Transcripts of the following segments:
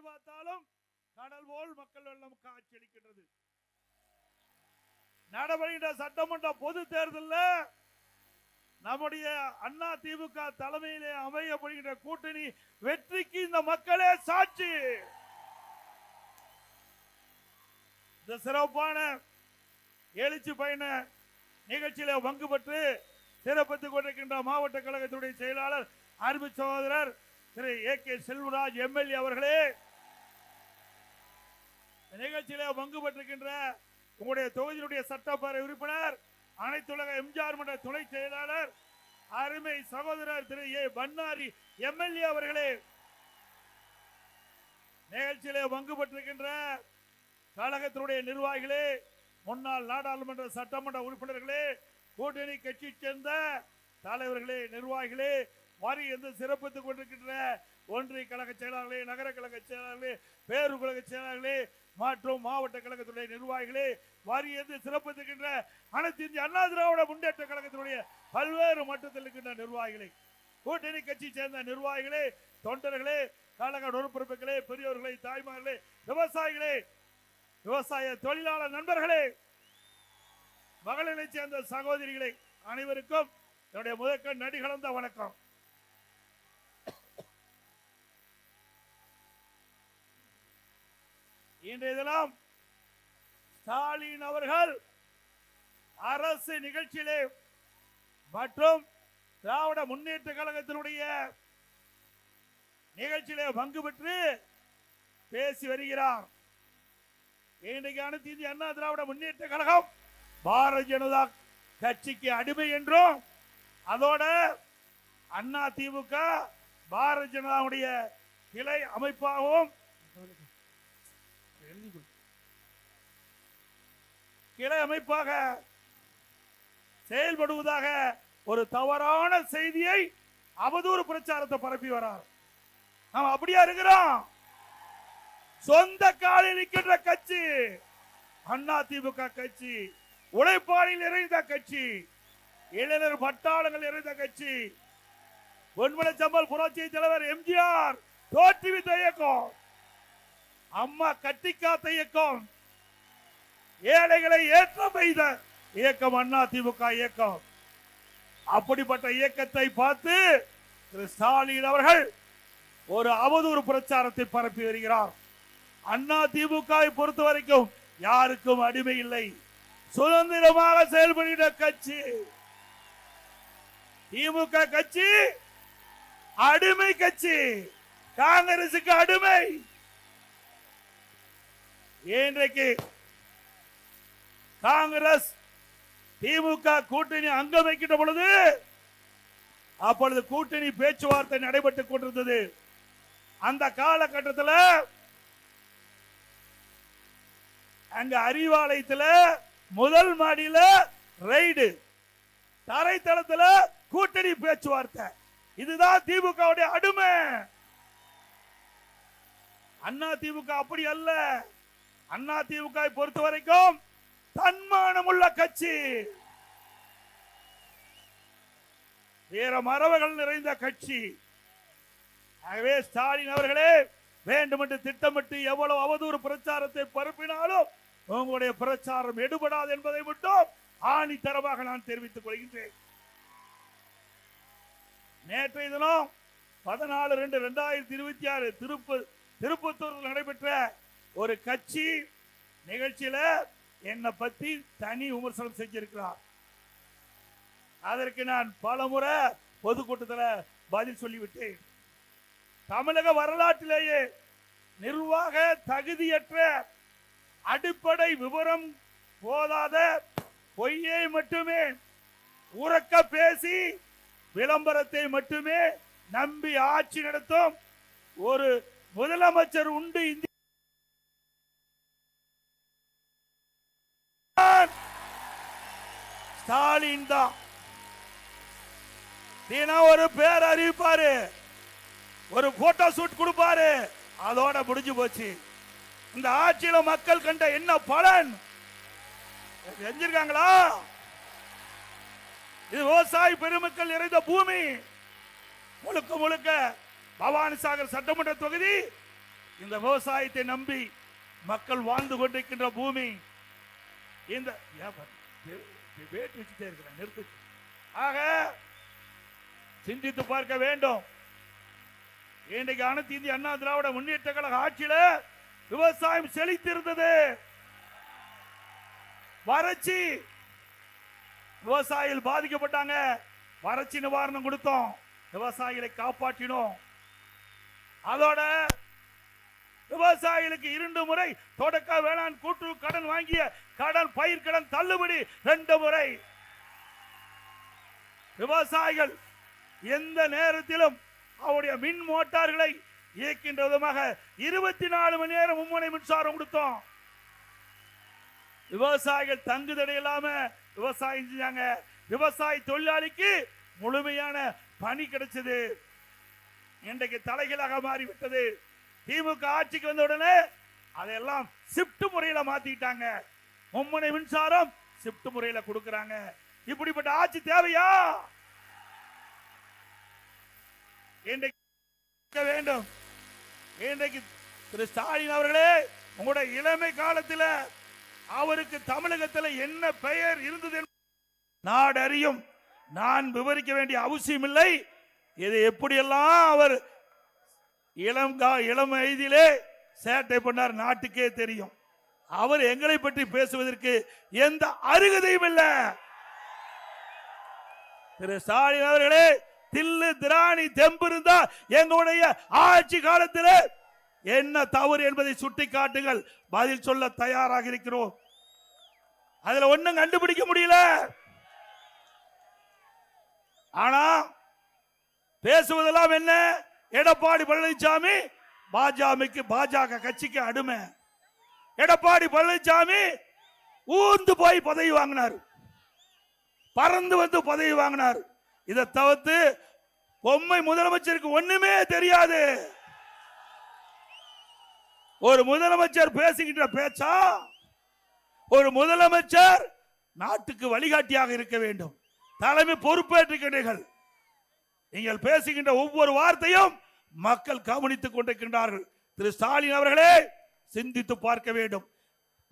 பார்த்தாலும் கடல் போல் மக்கள் வெள்ளம் காட்சியளிக்கின்றது. நடைபெறுகின்ற சட்டமன்ற பொது தேர்தலில் நம்முடைய அண்ணா திமுக தலைமையிலே அமையப்படுகின்ற கூட்டணி வெற்றிக்கு இந்த மக்களே சாட்சி. இந்த சிறப்பான எழுச்சி பயண நிகழ்ச்சியில பங்கு பெற்று சிறப்பித்துக் கொண்டிருக்கின்ற மாவட்ட கழகத்துடைய செயலாளர் அருமை சகோதரர் திரு AK செல்வராஜ் MLA அவர்களே, நிகழ்ச்சியில பங்கு பெற்றிருக்கின்ற உங்களுடைய தொகுதியினுடைய சட்டப்பேரவை உறுப்பினர், அனைத்துலக எம்ஜிஆர் மன்ற துணை செயலாளர் அருமை சகோதரர் திரு A பன்னாரி MLA அவர்களே, நிகழ்ச்சியிலே பங்கு பெற்றிருக்கின்ற கழகத்தினுடைய நிர்வாகிகளே, முன்னாள் நாடாளுமன்ற சட்டமன்ற உறுப்பினர்களே, கூட்டணி கட்சி சேர்ந்த தலைவர்களே, நிர்வாகிகளே, வாரி என்று சிறப்பித்துக் கொண்டிருக்கின்ற ஒன்றிய கழக செயலாளர்களே, நகர கழக செயலாளர்களே, பேரு கழக செயலாளர்களே மற்றும் மாவட்ட கழகத்துடைய நிர்வாகிகளே, வாரி என்று சிறப்பித்துக்கின்ற அனைத்து இந்திய அண்ணா திராவிட முன்னேற்ற கழகத்தினுடைய பல்வேறு மட்டத்தில் இருக்கின்ற நிர்வாகிகளே, கூட்டணி கட்சி சேர்ந்த நிர்வாகிகளே, தொண்டர்களே, கழக உறுப்பினர்களே, பெரியவர்களே, தாய்மார்களே, விவசாயிகளே, விவசாய தொழிலாளர் நண்பர்களே, மகளிரை சேர்ந்த சகோதரிகளை அனைவருக்கும் என்னுடைய முதற்க நடி கலந்த வணக்கம். இன்றைய தினம் ஸ்டாலின் அவர்கள் அரசு நிகழ்ச்சியிலே மற்றும் திராவிட முன்னேற்ற கழகத்தினுடைய நிகழ்ச்சியிலே பங்கு பெற்று பேசி வருகிறார். இன்றைக்கு அனைத்து இந்திய அண்ணா திராவிட முன்னேற்ற கழகம் பாரதிய ஜனதா கட்சிக்கு அடிமை என்றும், அதோட அண்ணா திமுக பாரதிய ஜனதாவுடைய கிளை அமைப்பாகவும் கிளை அமைப்பாக செயல்படுவதாக ஒரு தவறான செய்தியை அவதூறு பிரச்சாரத்தை பரப்பி வரார். நாம் அப்படியா இருக்கிறோம்? சொந்த காலில் நிற்கின்ற கட்சி அண்ணா திமுக கட்சி, உழைப்பாளில் இறைந்த கட்சி, இளைஞர் பட்டாளங்கள் இறைந்த கட்சி, பொன்மலை சம்பல் புரட்சி தலைவர் எம்ஜிஆர் தோற்றுவித்த இயக்கம், அம்மா கட்டி காத்த இயக்கம், ஏழைகளை ஏற்ற வைத்த இயக்கம் அண்ணா திமுக இயக்கம். அப்படிப்பட்ட இயக்கத்தை பார்த்து திரு ஸ்டாலின் அவர்கள் ஒரு அவதூறு பிரச்சாரத்தை பரப்பி வருகிறார். அண்ணா திமுகவை பொறுத்த வரைக்கும் யாருக்கும் அடிமை இல்லை, சுதந்திரமாக செயல்படுகிற கட்சி. திமுக கட்சி அடிமை கட்சி, காங்கிரசுக்கு அடிமை. இன்றைக்கு காங்கிரஸ் திமுக கூட்டணி அங்கம் வைக்கின்ற பொழுது அப்பொழுது கூட்டணி பேச்சுவார்த்தை நடைபெற்றுக் கொண்டிருந்தது. அந்த காலகட்டத்தில் அங்க அறிவாலயத்தில் முதல் மாடியில ரைடு, தரைத்தளத்தில் கூட்டணி பேச்சுவார்த்தை. இதுதான் திமுக அடிமை. அண்ணா திமுக அப்படி அல்ல. அண்ணா திமுக பொறுத்த வரைக்கும் தன்மானம் உள்ள கட்சி, வீர மரபுகள் நிறைந்த கட்சி. ஆகவே ஸ்டாலின் அவர்களே, வேண்டுமென்று திட்டமிட்டு எவ்வளவு அவதூறு பிரச்சாரத்தை பரப்பினாலும் உங்களுடைய பிரச்சாரம் எடுபடாது என்பதை மட்டும் ஆணித்தரமாக நான் தெரிவித்துக் கொள்கின்றேன். நேற்றைய தினம் 14/2/2026 திருப்பத்தூரில் நடைபெற்ற ஒரு கட்சி நிகழ்ச்சியில என்னை பத்தி தனி விமர்சனம் செஞ்சிருக்கிறார். அதற்கு நான் பல முறை பொதுக்கூட்டத்தில் பதில் சொல்லிவிட்டேன். தமிழக வரலாற்றிலேயே நிர்வாக தகுதியற்ற, அடிப்படை விவரம் போதாத, பொய்யை மட்டுமே உறக்க பேசி விளம்பரத்தை மட்டுமே நம்பி ஆட்சி நடத்தும் ஒரு முதலமைச்சர் உண்டு இந்திய ஸ்டாலின் தான். தினம் ஒரு பேர் அறிவிப்பாரு, ஒரு போட்டோ ஷூட் கொடுப்பாரு, அதோட முடிஞ்சு போச்சு. இந்த ஆட்சியில மக்கள் கண்ட என்ன பலன் செஞ்சிருக்காங்களா? இது விவசாய பெருமக்கள் நிறைந்த பூமி. முழுக்க முழுக்க பவானி சாகர் சட்டமன்ற தொகுதி இந்த விவசாயத்தை நம்பி மக்கள் வாழ்ந்து கொண்டிருக்கின்ற பூமி. இந்த வேட்டு வச்சுட்டே இருக்கிறேன், நிறுத்து. ஆக சிந்தித்து பார்க்க வேண்டும். இன்றைக்கு அனைத்து இந்திய அண்ணா திராவிட முன்னேற்ற கழக ஆட்சியில விவசாயம் செழித்திருந்தது. வறட்சி, விவசாயிகள் பாதிக்கப்பட்டாங்க, வறட்சி நிவாரணம் கொடுத்தோம், விவசாயிகளை காப்பாற்றினோம். அதோட விவசாயிகளுக்கு 2 முறை தொடக்க வேளாண் கூட்டுறவு கடன் வாங்கிய கடன் பயிர் கடன் தள்ளுபடி 2 முறை. விவசாயிகள் எந்த நேரத்திலும் அவருடைய மின் மோட்டார்களை இயக்கின்ற விதமாக 24 மணி நேரம் மும்முனை மின்சாரம் கொடுத்தோம். விவசாயிகள் தங்குதடை இல்லாம விவசாயம் செஞ்சாங்க. விவசாய தொழிலாளிக்கு முழுமையான பணி கிடைச்சது. இன்றைக்கு தலைகளாக மாறிவிட்டது. திமுக ஆட்சிக்கு வந்த உடனே அதெல்லாம் ஷிப்ட் முறையில மாத்திட்டாங்க. மும்முனை மின்சாரம் ஷிப்ட் முறையில கொடுக்கறாங்க. இப்படிப்பட்ட ஆட்சி தேவையா? இன்றைக்கு வேண்டும். இன்றைக்கு திரு ஸ்டாலின் அவர்களே, உங்களுடைய இளமை காலத்தில் அவருக்கு தமிழகத்தில் என்ன பெயர் இருந்தது நாடு அறியும். நான் விவரிக்க வேண்டிய அவசியம் இல்லை. இதை எப்படியெல்லாம் அவர் இளம் வயதிலே சேட்டை பண்ணார் நாட்டுக்கே தெரியும். அவர் எங்களை பற்றி பேசுவதற்கு எந்த அருகதையும் இல்லை. திரு ஸ்டாலின் அவர்களே, தில்லு திராணி தெம்பு இருந்தா எங்களுடைய ஆட்சி காலத்தில் என்ன தவறு என்பதை சுட்டி காட்டுங்கள், பதில் சொல்ல தயாராக இருக்கிறோம். அதுல ஒண்ணும் கண்டுபிடிக்க முடியல. ஆனா பேசுவதெல்லாம் என்ன? எடப்பாடி பழனிசாமி பாஜக கட்சிக்கு அடிமை. எடப்பாடி பழனிசாமி ஊர்ந்து போய் பதவி வாங்கினார், பறந்து வந்து பதவி வாங்கினார். இதை தவிர்த்து பொம்மை முதலமைச்சருக்கு ஒண்ணுமே தெரியாது. ஒரு முதலமைச்சர் பேசுகின்ற பேச்சா? ஒரு முதலமைச்சர் நாட்டுக்கு வழிகாட்டியாக இருக்க வேண்டும். தலைமை பொறுப்பேற்றுகிறீர்கள். நீங்கள் பேசுகின்ற ஒவ்வொரு வார்த்தையும் மக்கள் கவனித்துக் கொண்டிருக்கின்றார்கள். திரு ஸ்டாலின் அவர்களே, சிந்தித்து பார்க்க வேண்டும்.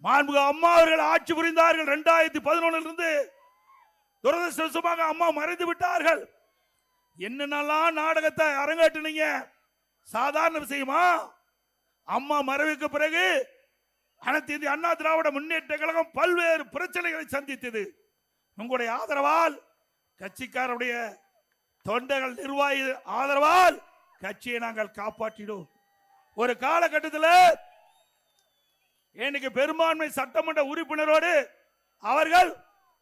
மாண்புமிகு அம்மா அவர்கள் ஆட்சி புரிந்தார்கள் 2011 இருந்து. துரதிர்ஷ்டவசமாக அம்மா மறைந்து விட்டார்கள். என்னென்னலாம் நாடகத்தை அரங்கேற்றினீங்க, சாதாரண விஷயமா? அம்மா மறைவுக்கு பிறகு அனைத்து இந்திய அண்ணா திராவிட முன்னேற்ற கழகம் பல்வேறு பிரச்சனைகளை சந்தித்தது. உங்களுடைய ஆதரவால், கட்சிக்காரருடைய தொண்டர்கள் நிர்வாகி ஆதரவால் கட்சியை நாங்கள் காப்பாற்றினோம். ஒரு காலகட்டத்தில் இன்னைக்கு பெரும்பான்மை சட்டமன்ற உறுப்பினரோடு அவர்கள்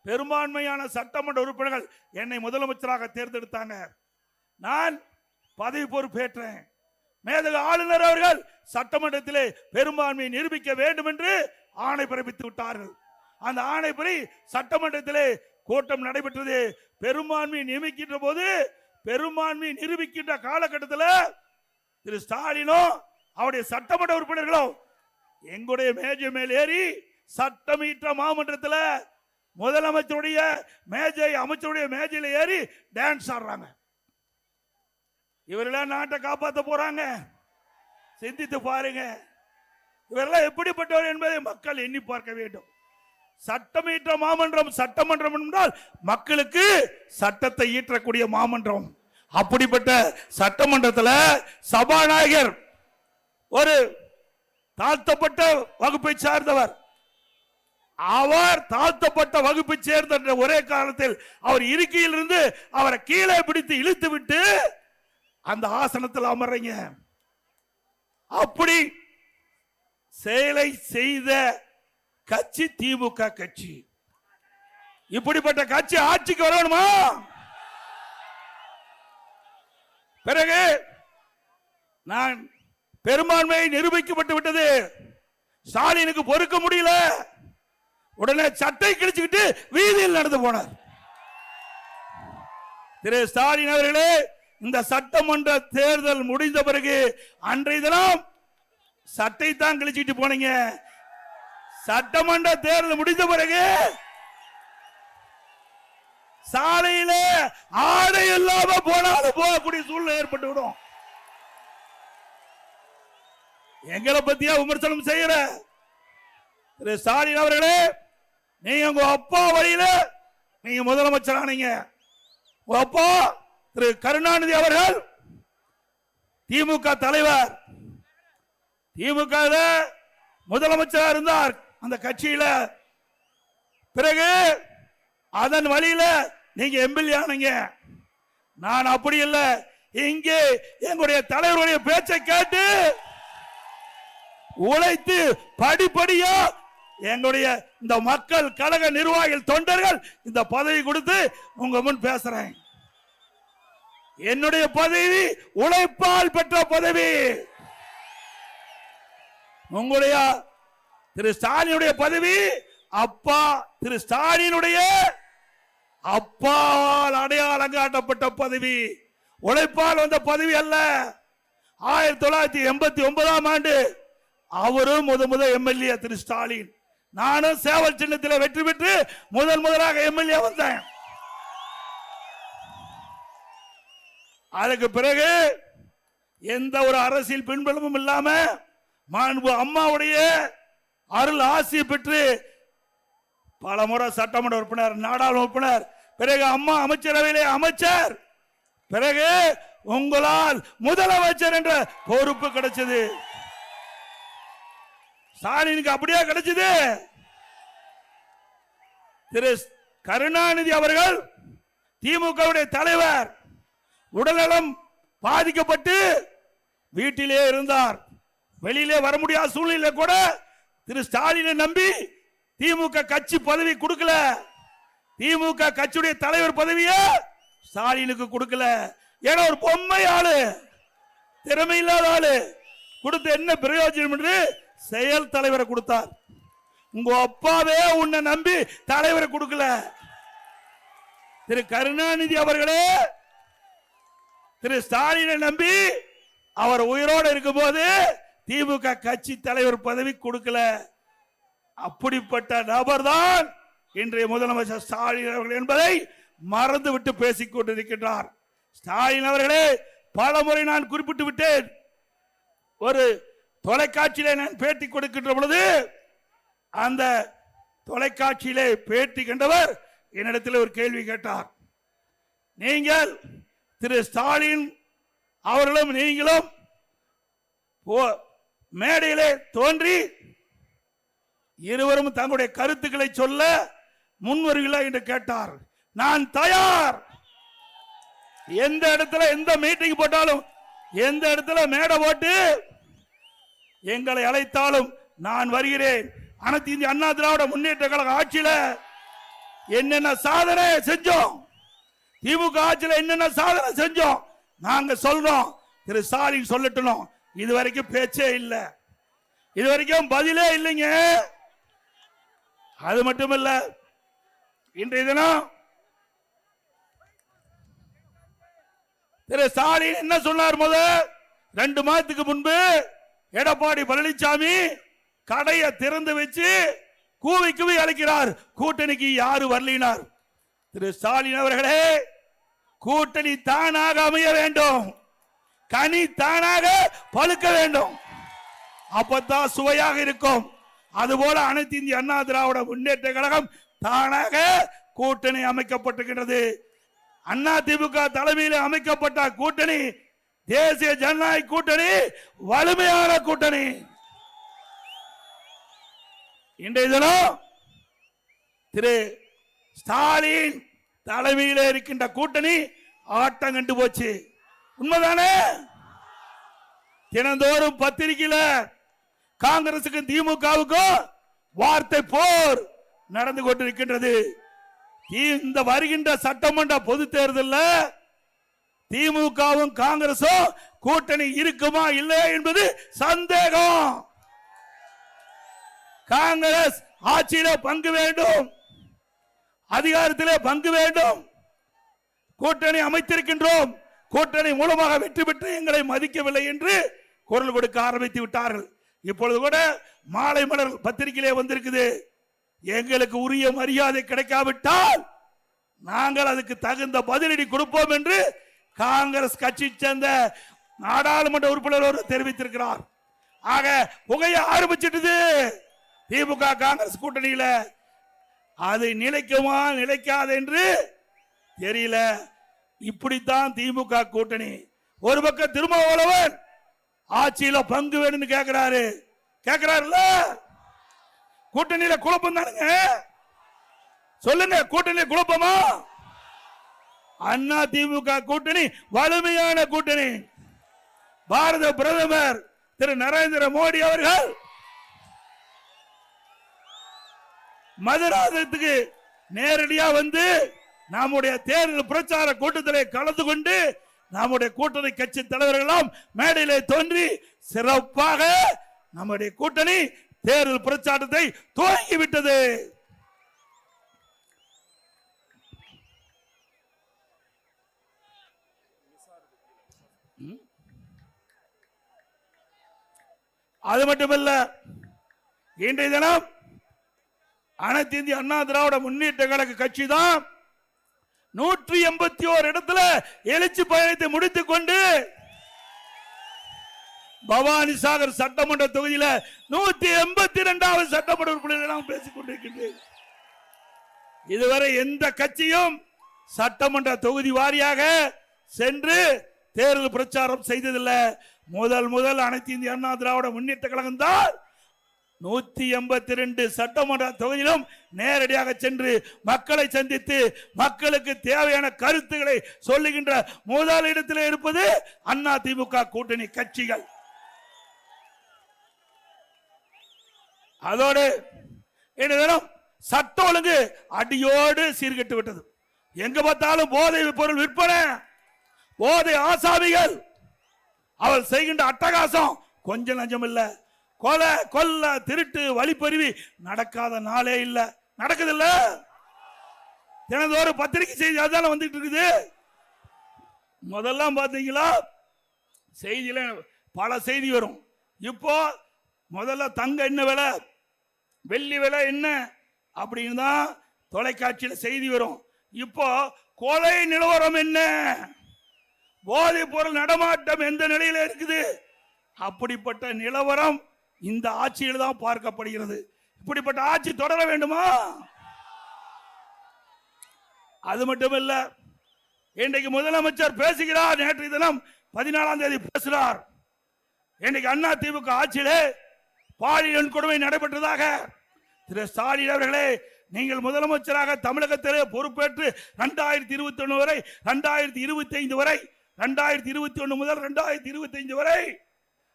பெரும்பான்மையான சட்டமன்ற உறுப்பினர்கள் என்னை முதலமைச்சராக தேர்ந்தெடுத்தாங்க. நான் பதவி பொறுப்பேற்றேன். மேதகு ஆளுநர் அவர்கள் சட்டமன்றத்திலே பெரும்பான்மையை நிரூபிக்க வேண்டும் என்று ஆணை பிறப்பித்து விட்டார்கள். அந்த ஆணைப்படி சட்டமன்றத்திலே கூட்டம் நடைபெற்றது. பெரும்பான்மையை நியமிக்கின்ற போது, பெரும்பான்மையை நிரூபிக்கின்ற காலகட்டத்தில் திரு ஸ்டாலினும் அவருடைய சட்டமன்ற உறுப்பினர்களும் எங்களுடைய மேஜை மேல் ஏறி சட்டமீற்ற மாமன்றத்தில் முதலமைச்சருடைய மேஜை, அமைச்சருடைய மேஜையில் ஏறி டான்ஸ் ஆடுறாங்க. இவரெல்லாம் நாட்டை காப்பாற்ற போறாங்க. சிந்தித்து பாருங்க, இவரெல்லாம் எப்படிப்பட்டவர் என்பதை மக்கள் எண்ணி பார்க்க வேண்டும். சட்டமீற்ற மாமன்றம், சட்டமன்றம் என்றால் மக்களுக்கு சட்டத்தை ஈற்றக்கூடிய மாமன்றம். அப்படிப்பட்ட சட்டமன்றத்தில் சபாநாயகர் ஒரு தாழ்த்தப்பட்ட வகுப்பை சார்ந்தவர். அவர் தாழ்த்தப்பட்ட வகுப்பை சேர்ந்த ஒரே காலத்தில் அவர் இருக்கையில் இருந்து அவரை கீழே பிடித்து இழுத்து விட்டு அந்த ஆசனத்தில் அமர்றீங்க. அப்படி செயலை செய்த கட்சி திமுக கட்சி. இப்படிப்பட்ட கட்சி ஆட்சிக்கு வரணுமா? பிறகு நான் பெரும்பான்மையை நிரூபிக்கப்பட்டு விட்டது. ஸ்டாலினுக்கு பொறுக்க முடியல. உடனே சட்டை கிழிச்சுக்கிட்டு வீதியில் நடந்து போனார். திரு ஸ்டாலின் அவர்களே, இந்த சட்டமன்ற தேர்தல் முடிந்த பிறகு அன்றைய தினம் சட்டை தான் கிழிச்சுட்டு போனீங்க. சட்டமன்ற தேர்தல் முடிந்த பிறகு சாலையில ஆடை இல்லாம போனாலும் போகக்கூடிய சூழ்நிலை ஏற்பட்டு விடும். எங்களை பத்தியா விமர்சனம் செய்யற திரு ஸ்டாலின் அவர்களே, நீங்க உங்க அப்பா வழியில நீங்க முதலமைச்சர் ஆனீங்க. உங்க அப்பா திரு கருணாநிதி அவர்கள் திமுக தலைவர், திமுக முதலமைச்சராக இருந்தார் அந்த கட்சியில. பிறகு அதன் வழியில நீங்க எம்எல்ஏ ஆனீங்க. நான் அப்படி இல்லை, இங்கே எங்களுடைய தலைவருடைய பேச்சை கேட்டு உழைத்து படிப்படியா எங்களுடைய இந்த மக்கள் கழக நிர்வாகிகள் தொண்டர்கள் இந்த பதவி கொடுத்து உங்க முன் பேசுறேன். என்னுடைய பதவி உழைப்பால் பெற்ற பதவி. உங்களுடைய திரு ஸ்டாலினுடைய பதவி அப்பா திரு ஸ்டாலினுடைய அப்பாவால் அடையாளம் காட்டப்பட்ட பதவி, உழைப்பால் வந்த பதவி அல்ல. 1989ஆம் ஆண்டு அவரும் முதல் எம்எல்ஏ திரு ஸ்டாலின், நானும் சேவல் சின்னத்தில் வெற்றி பெற்று முதலாக எம்எல்ஏ வந்தேன். அதுக்கு பிறகு எந்த ஒரு அரசியல் பின்புலமும் இல்லாம மாண்பு அம்மாவுடைய அருள் ஆசி பெற்று பல முறை சட்டமன்ற உறுப்பினர், நாடாளுமன்ற உறுப்பினர், பிறகு அம்மா அமைச்சரவையிலே அமைச்சர், பிறகு உங்களால் முதலமைச்சர் என்ற பொறுப்பு கிடைச்சது. ஸ்டாலினுக்கு அப்படியே கிடைச்சது. திரு கருணாநிதி அவர்கள் திமுக தலைவர், உடல்நலம் பாதிக்கப்பட்டு வீட்டிலே இருந்தார். வெளியிலே வர முடியாத சூழ்நிலை கூட திரு ஸ்டாலினை நம்பி திமுக கட்சி பதவி கொடுக்கல. திமுக கட்சியுடைய தலைவர் பதவியை ஸ்டாலினுக்கு கொடுக்கல. ஏன்னா ஒரு பொம்மை ஆளு, திறமை இல்லாத ஆளு, கொடுத்து என்ன பிரயோஜனம் என்று செயல் தலைவரை கொடுத்தார். உங்க அப்பாவே உன்னை நம்பி தலைவரை கொடுக்கல. திரு கருணாநிதி அவர்களே திரு ஸ்டாலினை நம்பி அவர் உயிரோடு இருக்கும் போது திமுக கட்சி தலைவர் பதவி கொடுக்கல. அப்படிப்பட்ட நபர் தான் இன்றைய முதலமைச்சர் ஸ்டாலின் அவர்கள் என்பதை மறந்துவிட்டு பேசிக் கொண்டிருக்கின்றார். ஸ்டாலின் அவர்களே, பல முறை நான் குறிப்பிட்டு விட்டேன். ஒரு தொலைக்காட்சியிலே நான் பேட்டி கொடுக்கின்ற பொழுது அந்த தொலைக்காட்சியிலே பேட்டி கண்டவர் என்னிடத்தில் ஒரு கேள்வி கேட்டார். நீங்கள் திரு ஸ்டாலின் அவர்களும் நீங்களும் மேடையிலே தோன்றி இருவரும் தங்களுடைய கருத்துக்களை சொல்ல முன்வருகிறீர்களா என்று கேட்டார். நான் தயார். எந்த இடத்துல எந்த மீட்டிங் போட்டாலும், எந்த இடத்துல மேடை போட்டு எங்களை அழைத்தாலும் நான் வருகிறேன். அனைத்து இந்திய அண்ணா திராவிட முன்னேற்ற கழக ஆட்சியில என்னென்ன சாதனை செஞ்சோம், திமுக ஆட்சியில் என்னென்ன சாதனை செஞ்சோம் நாங்க சொல்றோம். திரு ஸ்டாலின் சொல்லட்டும். இதுவரைக்கும் பேச்சே இல்லை, இதுவரைக்கும் பதிலே இல்லைங்க. அது மட்டுமல்ல, இன்றைய தினம் திரு ஸ்டாலின் என்ன சொன்னார்? 2 மாதத்துக்கு முன்பு எடப்பாடி பழனிசாமி கடையை திறந்து வச்சு கூவி கூவி அழைக்கிறார், கூட்டணிக்கு யாரு வரலினார். திரு ஸ்டாலின் அவர்களே, கூட்டணி தானாக அமைய வேண்டும், கனி தானாக பழுக்க வேண்டும், அப்பதான் சுவையாக இருக்கும். அதுபோல அனைத்து இந்திய அண்ணா திராவிட முன்னேற்ற கழகம் தானாக கூட்டணி அமைக்கப்பட்டிருக்கிறது. அண்ணா திமுக தலைமையில் அமைக்கப்பட்ட கூட்டணி தேசிய ஜனநாயக கூட்டணி, வலிமையான கூட்டணி. இன்றைய தினம் திரு ஸ்டாலின் தலைமையில் இருக்கின்ற கூட்டணி ஆட்டம் கண்டு போச்சு. உண்மைதானே? தினந்தோறும் பத்திரிகையில காங்கிரசுக்கும் திமுகவுக்கும் வார்த்தை போர் நடந்து கொண்டிருக்கின்றது. இந்த வருகின்ற சட்டமன்ற பொது தேர்தலில் திமுகவும் காங்கிரசும் கூட்டணி இருக்குமா இல்லையா என்பது சந்தேகம். காங்கிரஸ் ஆட்சியிலே பங்கு வேண்டும், அதிகாரத்திலே பங்கு வேண்டும். கூட்டணி அமைத்திருக்கின்றோம், கூட்டணி மூலமாக வெற்றி பெற்று எங்களை மதிக்கவில்லை என்று குரல் கொடுக்க ஆரம்பித்து விட்டார்கள். இப்பொழுது கூட மாலை மலர் பத்திரிகையிலே வந்திருக்குது, எங்களுக்கு உரிய மரியாதை கிடைக்காவிட்டால் நாங்கள் அதுக்கு தகுந்த பதிலடி கொடுப்போம் என்று காங்கிரஸ் கட்சி சேர்ந்த நாடாளுமன்ற உறுப்பினர் தெரிவித்திருக்கிறார். ஆக புகைய ஆரம்பிச்சிட்டது திமுக காங்கிரஸ் கூட்டணியில. அது நிலைக்குமா நிலைக்காது என்று தெரியல. இப்படித்தான் திமுக கூட்டணி. ஒரு பக்கம் திருமாவளவன் ஆட்சியில பங்கு வேணும்னு கேக்குறாருல. கூட்டணியில குழப்பம் தானுங்க. சொல்லுங்க, கூட்டணியில குழப்பமா? அண்ணா திமுக கூட்டணி வலிமையான கூட்டணி. பாரத பிரதமர் திரு நரேந்திர மோடி அவர்கள் மதுராந்தகத்துக்கு நேரடியா வந்து நம்முடைய தேர்தல் பிரச்சார கூட்டத்தில் கலந்து கொண்டு நம்முடைய கூட்டணி கட்சி தலைவர்கள் மேடையிலே தோன்றி சிறப்பாக நம்முடைய கூட்டணி தேர்தல் பிரச்சாரத்தை துவங்கிவிட்டது. அது மட்டுமல்ல, இன்றைய தினம் அனைத்து இந்திய அண்ணா திராவிட முன்னேற்ற கழக கட்சி தான் 181 இடத்துல எழுச்சி பயணத்தை முடித்துக் கொண்டு பவானி சாகர் சட்டமன்ற தொகுதியில 182வது சட்டமன்ற உறுப்பினர்கள் பேசிக் கொண்டிருக்கின்றேன். இதுவரை எந்த கட்சியும் சட்டமன்ற தொகுதி வாரியாக சென்று தேர்தல் பிரச்சாரம் செய்ததில்லை. முதல் அனைத்து இந்திய அண்ணா திராவிட முன்னேற்ற கழகம் தான் 182 சட்டமன்ற தொகுதியிலும் நேரடியாக சென்று மக்களை சந்தித்து மக்களுக்கு தேவையான கருத்துக்களை சொல்லுகின்ற முதல் இடத்தில் இருப்பது அண்ணா திமுக கூட்டணி கட்சிகள். அதோடு சட்ட ஒழுங்கு அடியோடு சீர்கெட்டு விட்டது. எங்க பார்த்தாலும் போதை பொருள் விற்பனை, போதை ஆசாமிகள், அவள் செய்கின்ற அட்டகாசம் கொஞ்சம் நஞ்சம் இல்ல. கொலை கொல்ல திருட்டு வழிப்பறிவி நடக்காத நாளே இல்ல. நடக்குது இல்ல? தினந்தோறும் பத்திரிகை செய்தி அதான வந்துட்டு இருக்குது. முதல்ல பாத்தீங்களா செய்தியில பல செய்தி வரும். இப்போ முதல்ல தங்க என்ன விலை, வெள்ளி விலை என்ன அப்படின்னு தான் தொலைக்காட்சியில் செய்தி வரும். இப்போ கொலை நிலவரம் என்ன, போதை பொருள் நடமாட்டம் எந்த நிலையில இருக்குது, அப்படிப்பட்ட நிலவரம் இந்த ஆட்சியில் தான் பார்க்கப்படுகிறது. இப்படிப்பட்ட ஆட்சி தொடர வேண்டுமா? அது மட்டுமல்ல, இன்றைக்கு முதலமைச்சர் பேசுகிறார். நேற்று தினம் 14ஆம் தேதி பேசுகிறார். இன்றைக்கு அண்ணா திமுக ஆட்சியிலே பாலியல் கொடுமை நடைபெற்றதாக திரு ஸ்டாலின் அவர்களே, நீங்கள் முதலமைச்சராக தமிழகத்திலே பொறுப்பேற்று 2021 வரை 2025 வரை 2021 முதல் 2025 வரை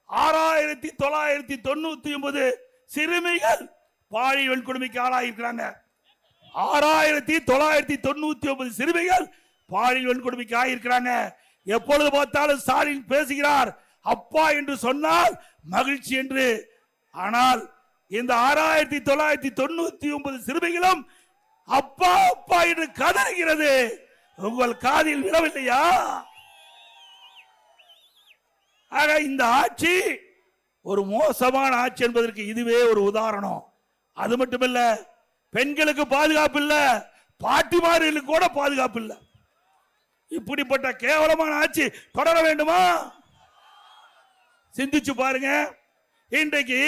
6999 சிறுமிகள் பாலியல் வன்கொடுமைக்கு ஆளாயிருக்கிறாங்க. 6999 சிறுமிகள் பாலியல் வன்கொடுமைக்கு ஆகியிருக்கிறாங்க. எப்பொழுது பார்த்தாலும் ஸ்டாலின் பேசுகிறார் அப்பா என்று சொன்னால் மகிழ்ச்சி என்று. ஆனால் இந்த 6999 சிறுமிகளும் அப்பா அப்பா என்று கதறுகிறது. உங்கள் காதில் விழவில்லையா? ஆக இந்த ஆட்சி ஒரு மோசமான ஆட்சி என்பதற்கு இதுவே ஒரு உதாரணம். அது மட்டுமல்ல, பெண்களுக்கு பாதுகாப்பு இல்ல, பாட்டிமார்களுக்கு கூட பாதுகாப்பு இல்ல. இப்படிப்பட்ட கேவலமான ஆட்சி தொடர வேண்டுமா? சிந்திச்சு பாருங்க. இன்றைக்கு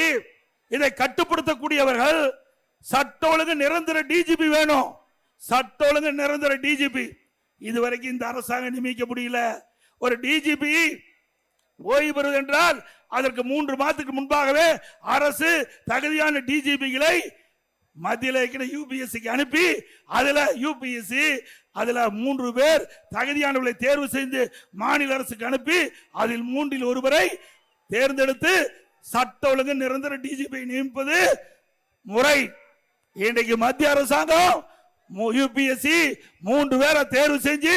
இதை கட்டுப்படுத்தக்கூடியவர்கள் சட்ட ஒழுங்கு நிரந்தர டிஜிபி வேணும். சட்ட ஒழுங்கு நிரந்தர டிஜிபி இதுவரைக்கும் இந்த அரசாங்கம் நியமிக்க முடியல. ஒரு டிஜிபி ஓய்வு பெறுவது என்றால் அதற்கு 3 மாதத்துக்கு முன்பாகவே அரசு தகுதியான டிஜிபிகளை மத்தியில் யூபிஎஸ்சிக்கு அனுப்பி அதுல யூபிஎஸ்சி அதுல 3 பேர் தகுதியானவர்களை தேர்வு செய்து மாநில அரசுக்கு அனுப்பி அதில் 3இல் ஒருவரை தேர்ந்தெடுத்து சட்ட ஒழுங்கு நிரந்தர டிஜிபி நியமிப்பது முறை. இன்றைக்கு மத்திய அரசாங்கம் யூபிஎஸ்சி 3 பேரை தேர்வு செஞ்சு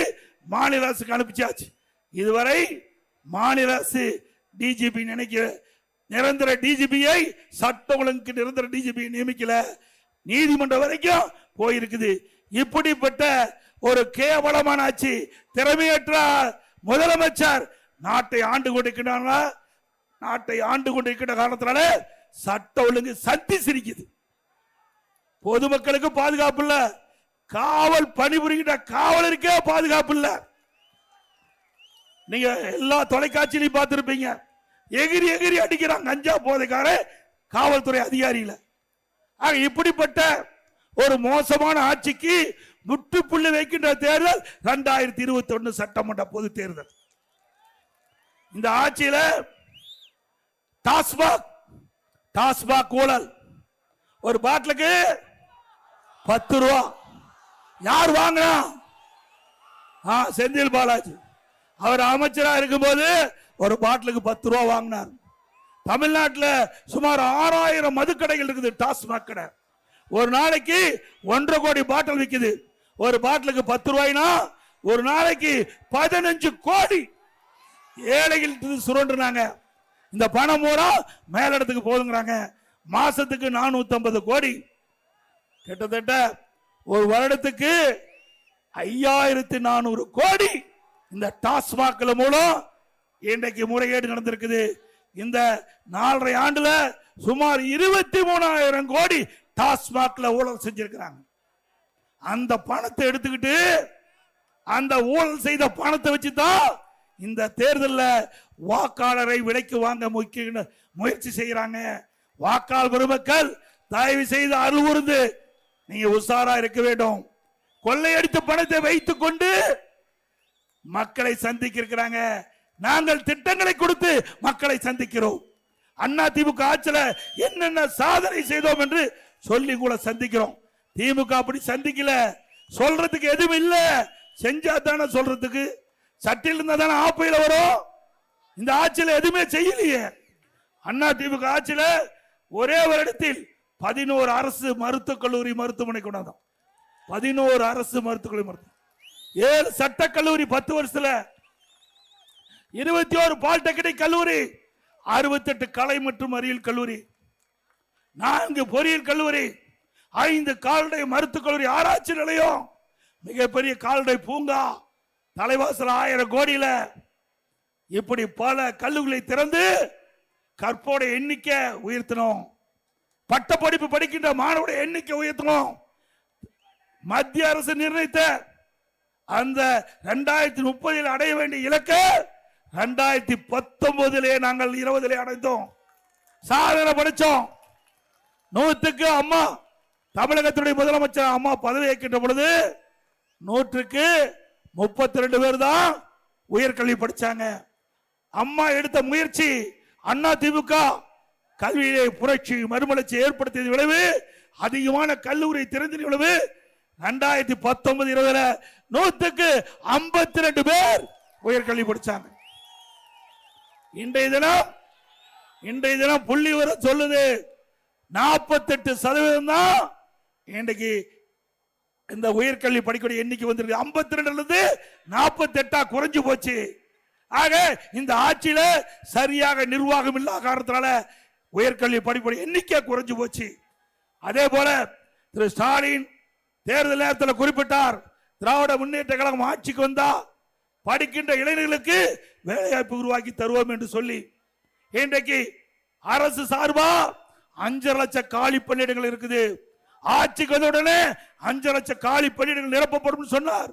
மாநில அரசுக்கு அனுப்பிச்சாச்சு. இதுவரை மாநில அரசு டிஜிபி நினைக்கிற நிரந்தர டிஜிபியை சட்ட ஒழுங்கு நிரந்தர டிஜிபி நியமிக்கல. நீதிமன்றம் வரைக்கும் போயிருக்குது. இப்படிப்பட்ட ஒரு கேவலமான ஆட்சி, திறமையற்ற முதலமைச்சர் நாட்டை ஆண்டு கொண்டிருக்கிறாங்க. நாட்டை ஆண்டு கொண்டிருக்கிற காரணத்தினால சட்ட ஒழுங்கு சத்தி சிரிக்குது. பொதுமக்களுக்கு பாதுகாப்பு இல்ல, காவல் பணிபுரிகின்ற காவலருக்கே பாதுகாப்பு இல்ல. நீங்க எல்லா தொலைக்காட்சியிலையும் பார்த்திருப்பீங்க. எகிரி எகிரி அடிக்கிறான் கஞ்சா போதைக்கார காவல்துறை அதிகாரியில. இப்படிப்பட்ட ஒரு மோசமான ஆட்சிக்கு முற்றுப்புள்ளி வைக்கின்ற தேர்தல் 2021 சட்டமன்ற பொது தேர்தல். இந்த ஆட்சியில டாஸ்மாக் ஊழல், ஒரு பாட்டிலுக்கு 10 ரூபா. யார் வாங்கினா? செந்தில் பாலாஜி. அவர் அமைச்சரா இருக்கும்போது ஒரு பாட்டிலுக்கு 10 ரூபா வாங்கினார். தமிழ்நாட்டில் சுமார் 6000 மதுக்கடைகள் இருக்குது. டாஸ்மாக் கடை ஒரு நாளைக்கு 1.5 கோடி பாட்டில் விற்குது. ஒரு பாட்டிலுக்கு 10 ரூபாய்னா ஒரு நாளைக்கு 15 கோடி ஏழைகள் சுரண்டுனாங்க. இந்த பணம் பூரா மேலிடத்துக்கு போதுங்கிறாங்க. மாசத்துக்கு 450 கோடி, கிட்டத்தட்ட ஒரு வருடத்துக்கு 5400 கோடி இந்த டாஸ்மாக் மூலம் இன்றைக்கு முறைகேடு நடந்திருக்குது. இந்த 4.5 ஆண்டுல சுமார் 23,000 கோடி டாஸ்மாக்ல ஊழல் செஞ்சிருக்கிறாங்க. அந்த பணத்தை எடுத்துக்கிட்டு அந்த ஊழல் செய்த பணத்தை வச்சுதான் இந்த தேர்தலில் வாக்காளரை விலைக்கு வாங்க முயற்சி செய்யறாங்க. வாக்காளர் பெருமக்கள் தயவு செய்து அருள்வருந்து நீங்க உஷாரா இருக்க வேண்டும். கொள்ளையடித்த பணத்தை வைத்துக் கொண்டு மக்களை சந்திக்க இருக்கிறாங்க. நாங்கள் திட்டங்களை கொடுத்து மக்களை சந்திக்கிறோம். அண்ணா திமுக ஆட்சியில என்னென்ன சாதனை செய்தோம் என்று சொல்லி கூட சந்திக்கிறோம். திமுக அப்படி சந்திக்கல. சொல்றதுக்கு எதுவும் இல்ல, செஞ்சா தானே சொல்றதுக்கு. சட்டில் இருந்தா தானே ஆப்பையில வரும். இந்த ஆட்சியில எதுவுமே செய்யலையே. அண்ணா திமுக ஆட்சியில ஒரே வருடத்தில் 11 அரசு மருத்துவக் கல்லூரி மருத்துவமனை கொண்டாந்தோம். 11 அரசு மருத்துவக் கல்லூரி, 7 சட்டக் கல்லூரி 10 வருஷத்துல, 21 பாலிடெக்னிக் கல்லூரி, 68 கலை மற்றும் அறிவியல் கல்லூரி, 4 பொறியியல் கல்லூரி, 5 கால்நடை மருத்துவக் கல்லூரி, ஆராய்ச்சி நிலையம், மிகப்பெரிய கால்நடை பூங்கா, தலைவாசல் 1000 கோடியில, இப்படி பல கல்லூரிகளை திறந்து கற்போட எண்ணிக்கை உயர்த்தணும். பட்ட படிப்பு படிக்கின்ற மாணவருடைய எண்ணிக்கை உயர்த்தணும். மத்திய அரசு நிர்ணயித்த அந்த 2030 அடைய வேண்டிய இலக்கை 2019 நாங்கள் 20 அடைந்தோம். சாதனை படிச்சோம். 100க்கு அம்மா தமிழகத்துடைய முதலமைச்சர் அம்மா பதவி ஏற்கின்ற பொழுது 100க்கு 32 பேர் தான் உயர்கல்வி படிச்சாங்க. அம்மா எடுத்த முயற்சி, அண்ணா திமுக கல்வியை புரட்சி மறுமலர்ச்சி ஏற்படுத்திய விளைவு, அதிகமான கல்லூரி திறந்த விளைவு 2019-20 100க்கு 52 பேர் உயர்கல்வி படிச்சாங்க. இன்றைய தினம் புள்ளி வர சொல்லுது 48% தான் இன்றைக்கு இந்த உயர்கல்வி படிக்கக்கூடிய எண்ணிக்கை வந்திருக்கு. 52 48 குறைஞ்சு போச்சு. ஆக இந்த ஆட்சியில சரியாக நிர்வாகம் இல்லாத காரணத்தினால உயர்கல்வி படிப்புடைய எண்ணிக்கை குறைஞ்சு போச்சு. அதே போல திரு ஸ்டாலின் தேர்தல் நேரத்தில் குறிப்பிட்டார், திராவிட முன்னேற்ற கழகம் ஆட்சிக்கு வந்தா படிக்கின்ற இளைஞர்களுக்கு வேலைவாய்ப்பு உருவாக்கி தருவோம் என்று சொல்லி இன்றைக்கு அரசு சார்பா 5 லட்சம் காலி பணியிடங்கள் இருக்குது. ஆட்சிக்கு வந்த உடனே 5 லட்சம் காலி பணியிடங்கள் நிரப்பப்படும் சொன்னார்.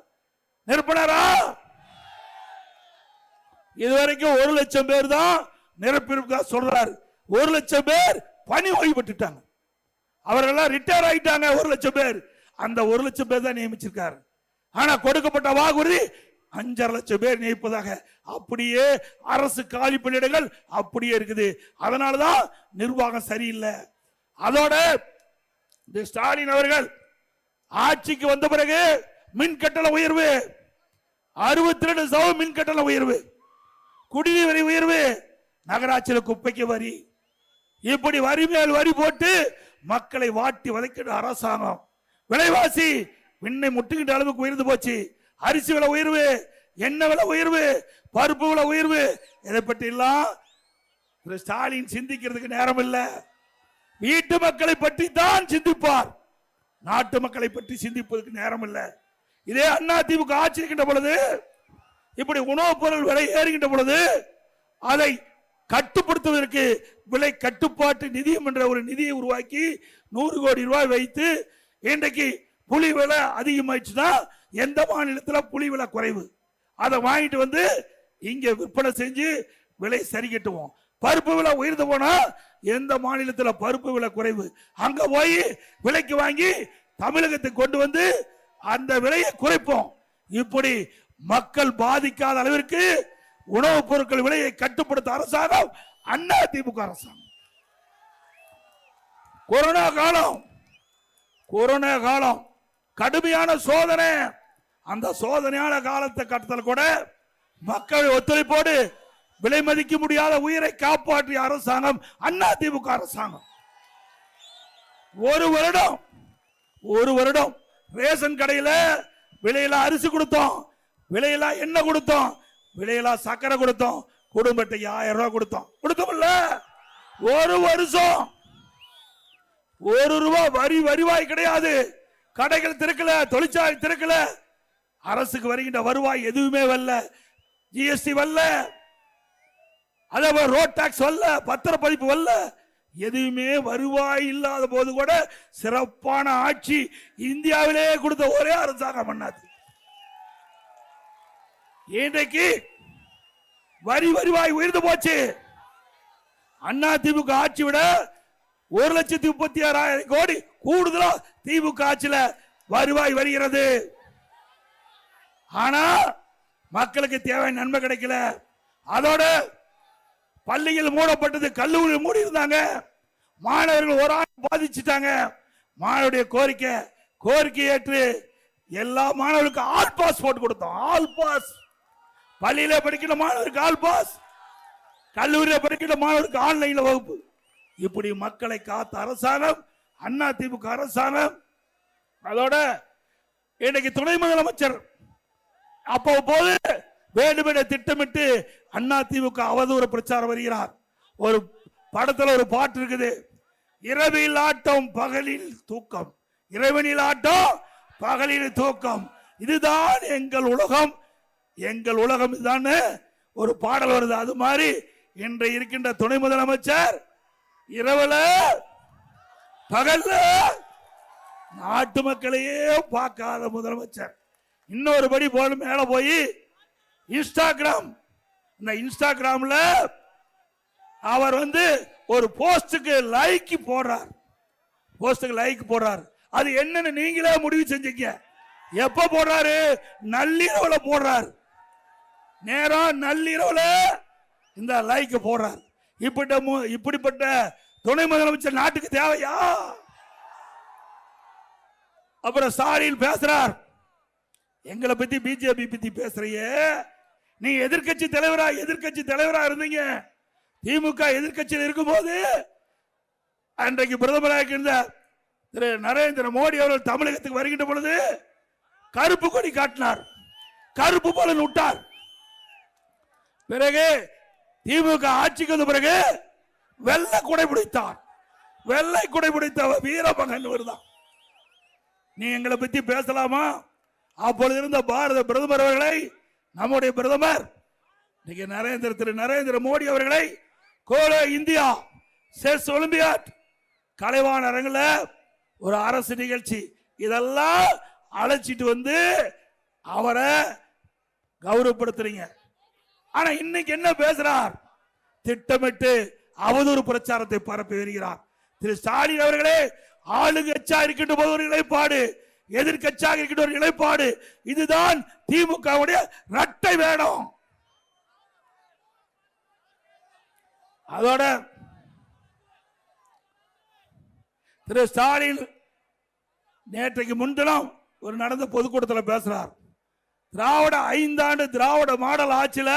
நிரப்பினாரா? இதுவரைக்கும் 1 லட்சம் பேர் தான் நிரப்பியிருக்கா சொல்றாரு. 1 லட்சம் பேர் பணி ஓய்வு பெற்றுட்டாங்க. அவர்கள் ரிட்டையர் ஆயிட்டாங்க. 1 லட்சம் பேர், அந்த 1 லட்சம் பேர் தான் நியமிச்சிருக்காரு. ஆனா கொடுக்கப்பட்ட வாக்குறுதி 5 லட்சம் பேர் நியமிப்பதாக. அப்படியே அரசு காலி பணியிடங்கள் அப்படியே இருக்குது. அதனாலதான் நிர்வாகம் சரியில்லை. அதோட ஸ்டாலின் அவர்கள் ஆட்சிக்கு வந்த பிறகு மின் கட்டண உயர்வு, 62% மின் கட்டண உயர்வு, குடிநீர் வரி உயர்வு, நகராட்சியில் குப்பைக்கு வரி, இப்படி வரி மேல் வரி போட்டு மக்களை வாட்டி வதைக்கிற அரசாங்கம். விலைவாசி விண்ணை முட்டுகின்ற அளவுக்கு உயர்ந்து போச்சு. அரிசி விலை உயர்வு, எண்ணெய் விலை உயர்வு, பருப்பு விலை உயர்வு. இதை பற்றி எல்லாம் ஸ்டாலின் சிந்திக்கிறதுக்கு நேரம் இல்லை. வீட்டு மக்களை பற்றி தான் சிந்திப்பார், நாட்டு மக்களை பற்றி சிந்திப்பதற்கு நேரம் இல்லை. இதே அண்ணா திமுக ஆட்சி இருக்கின்ற பொழுது, இப்படி உணவுப் பொருள் விலை ஏறுகின்ற பொழுது அதை கட்டுப்படுத்துவதற்கு விலை கட்டுப்பாட்டு நிதியம் என்ற ஒரு நிதியை உருவாக்கி 100 கோடி ரூபாய் வைத்து, இன்றைக்கு புளி விலை அதிகமாயிடுச்சுன்னா எந்த மாநிலத்தில் புளி விலை குறைவு, அதை வாங்கிட்டு வந்து இங்க விற்பனை செஞ்சு விலை சரி கட்டுவோம். பருப்பு விலை உயர்ந்து போனா எந்த மாநிலத்தில் பருப்பு விலை குறைவு அங்க போய் விலைக்கு வாங்கி தமிழகத்துக்கு கொண்டு வந்து அந்த விலையை குறைப்போம். இப்படி மக்கள் பாதிக்காத அளவிற்கு உணவுப் பொருட்கள் விலையை கட்டுப்படுத்த அரசாங்கம் அண்ணா திமுக அரசாங்கம். கொரோனா காலம் கடுமையான சோதனை. அந்த சோதனையான காலத்தை கட்டத்தில் கூட மக்கள் ஒத்துழைப்போடு விலை மதிக்க முடியாத உயிரை காப்பாற்றிய அரசாங்கம் அண்ணா திமுக அரசாங்கம். ஒரு வருடம் ரேஷன் கடையில் விலையில அரிசி கொடுத்தோம், விலையில எண்ணெய் கொடுத்தோம், விலையில சக்கரை கொடுத்தோம், குடும்பத்தை 1000 ரூபாய் கொடுத்தோம்ல. ஒரு வருஷம் 1 ரூபாய் வருவாய் கிடையாது. கடைகள் திறக்கல, தொழிற்சாலை திறக்கல, அரசுக்கு வருகின்ற வருவாய் எதுவுமே வரல. ஜிஎஸ்டி வரல, அதே ரோட் டாக்ஸ் வரல, பத்திரப்பதிப்பு வரல, எதுவுமே வருவாய் இல்லாத போது கூட சிறப்பான ஆட்சி இந்தியாவிலே கொடுத்த ஒரே அரசாங்கம் பண்ணாது. இன்றைக்கு வருவாய் உயர்ந்து போச்சு. அண்ணா திமுக ஆட்சி விட 1,36,000 கோடி கூடுதலா திமுக ஆட்சியில வருவாய் வருகிறது. ஆனா மக்களுக்கு தேவையான நன்மை கிடைக்கல. அதோட பள்ளிகள் மூடப்பட்டது, கல்லூரி மூடி இருந்தாங்க, மாணவர்கள் ஒரு ஆண்டு பாதிச்சுட்டாங்க. மாணவருடைய கோரிக்கை ஏற்று எல்லா மாணவர்களுக்கும் ஆல் பாஸ் போட்டு கொடுத்தோம். ஆல் பாஸ், பள்ளியில படிக்கிற மாணவருக்கு ஆல் பாஸ், கல்லூரியில் படிக்கிற மாணவருக்கு ஆன்லைன்ல வகுப்பு. இப்படி மக்களை காத்த அரசாங்கம் அண்ணா திமுக அரசாங்கம். அதோட இன்னைக்கு துணை முதலமைச்சர் அப்போது வேண்டுமென திட்டமிட்டு அண்ணா திமுக அவதூறு பிரச்சாரம் வருகிறார். ஒரு படத்தில் ஒரு பாட்டு இருக்குது, இரவில் ஆட்டம் பகலில் தூக்கம், இறைவனில் ஆட்டம் பகலில் தூக்கம், இதுதான் எங்கள் உலகம், எங்கள் உலகம் இதுதான் ஒரு பாடல் வருது. அது மாதிரி இன்று இருக்கின்ற துணை முதலமைச்சர் இரவுல பகல்ல நாட்டு மக்களையே பார்க்காத முதலமைச்சர். இன்னொரு படி போல மேல போய் இன்ஸ்டாகிராம், இந்த இன்ஸ்டாகிராம்ல அவர் ஒரு போஸ்டுக்கு லைக் போடுறார். அது என்னன்னு நீங்களே முடிவு செஞ்சீங்க. எப்ப போடுறாரு? நள்ளிரவுல போடுறார். நேரம் நள்ளிரவுல இந்த லைக் போடுறார். இப்படிப்பட்ட துணை முதலமைச்சர் நாட்டுக்கு தேவையா? அப்புறம் ஸ்டாலின் பேசுறார், எங்களை பத்தி பிஜேபி பத்தி பேசுறியே, நீ எதிர்கட்சி தலைவரா இருந்தீங்க. திமுக எதிர்கட்சியில் இருக்கும்போது அன்றைக்கு பிரதமராக இருந்த திரு நரேந்திர மோடி அவர்கள் தமிழகத்துக்கு வருகின்ற பொழுது கருப்பு கொடி காட்டினார், கருப்பு பலன் விட்டார். பிறகு திமுக ஆட்சிக்கு வந்த பிறகு வெள்ளை குடை பிடித்த வீரமகன் வருதான். நீ எங்களை பத்தி பேசலாமா? அப்பொழுது இருந்த பாரத பிரதமர் அவர்களை, நம்முடைய பிரதமர் திரு நரேந்திர மோடி அவர்களை கோலோ இந்தியா செஸ் ஒலிம்பியாட் கலைவாண அரங்கில் ஒரு அரசு நிகழ்ச்சி இதெல்லாம் அழைச்சிட்டு அவரை கௌரவப்படுத்துறீங்க. ஆனா இன்னைக்கு என்ன பேசுறார்? திட்டமிட்டு அவதூறு பிரச்சாரத்தை பரப்பி வருகிறார். திரு ஸ்டாலின் அவர்களே, ஆளுங்கட்சியா இருக்கின்ற போது ஒரு நிலைப்பாடு, எதிர்கட்சியாக இருக்கின்ற ஒரு நிலைப்பாடு, இதுதான் திமுகவுடைய இரட்டை வேடம். அதோட திரு ஸ்டாலின் நேற்றைக்கு முன்தினம் ஒரு நடந்த பொதுக்கூட்டத்தில் பேசுறார். 5 ஆண்டு திராவிட மாடல் ஆட்சியில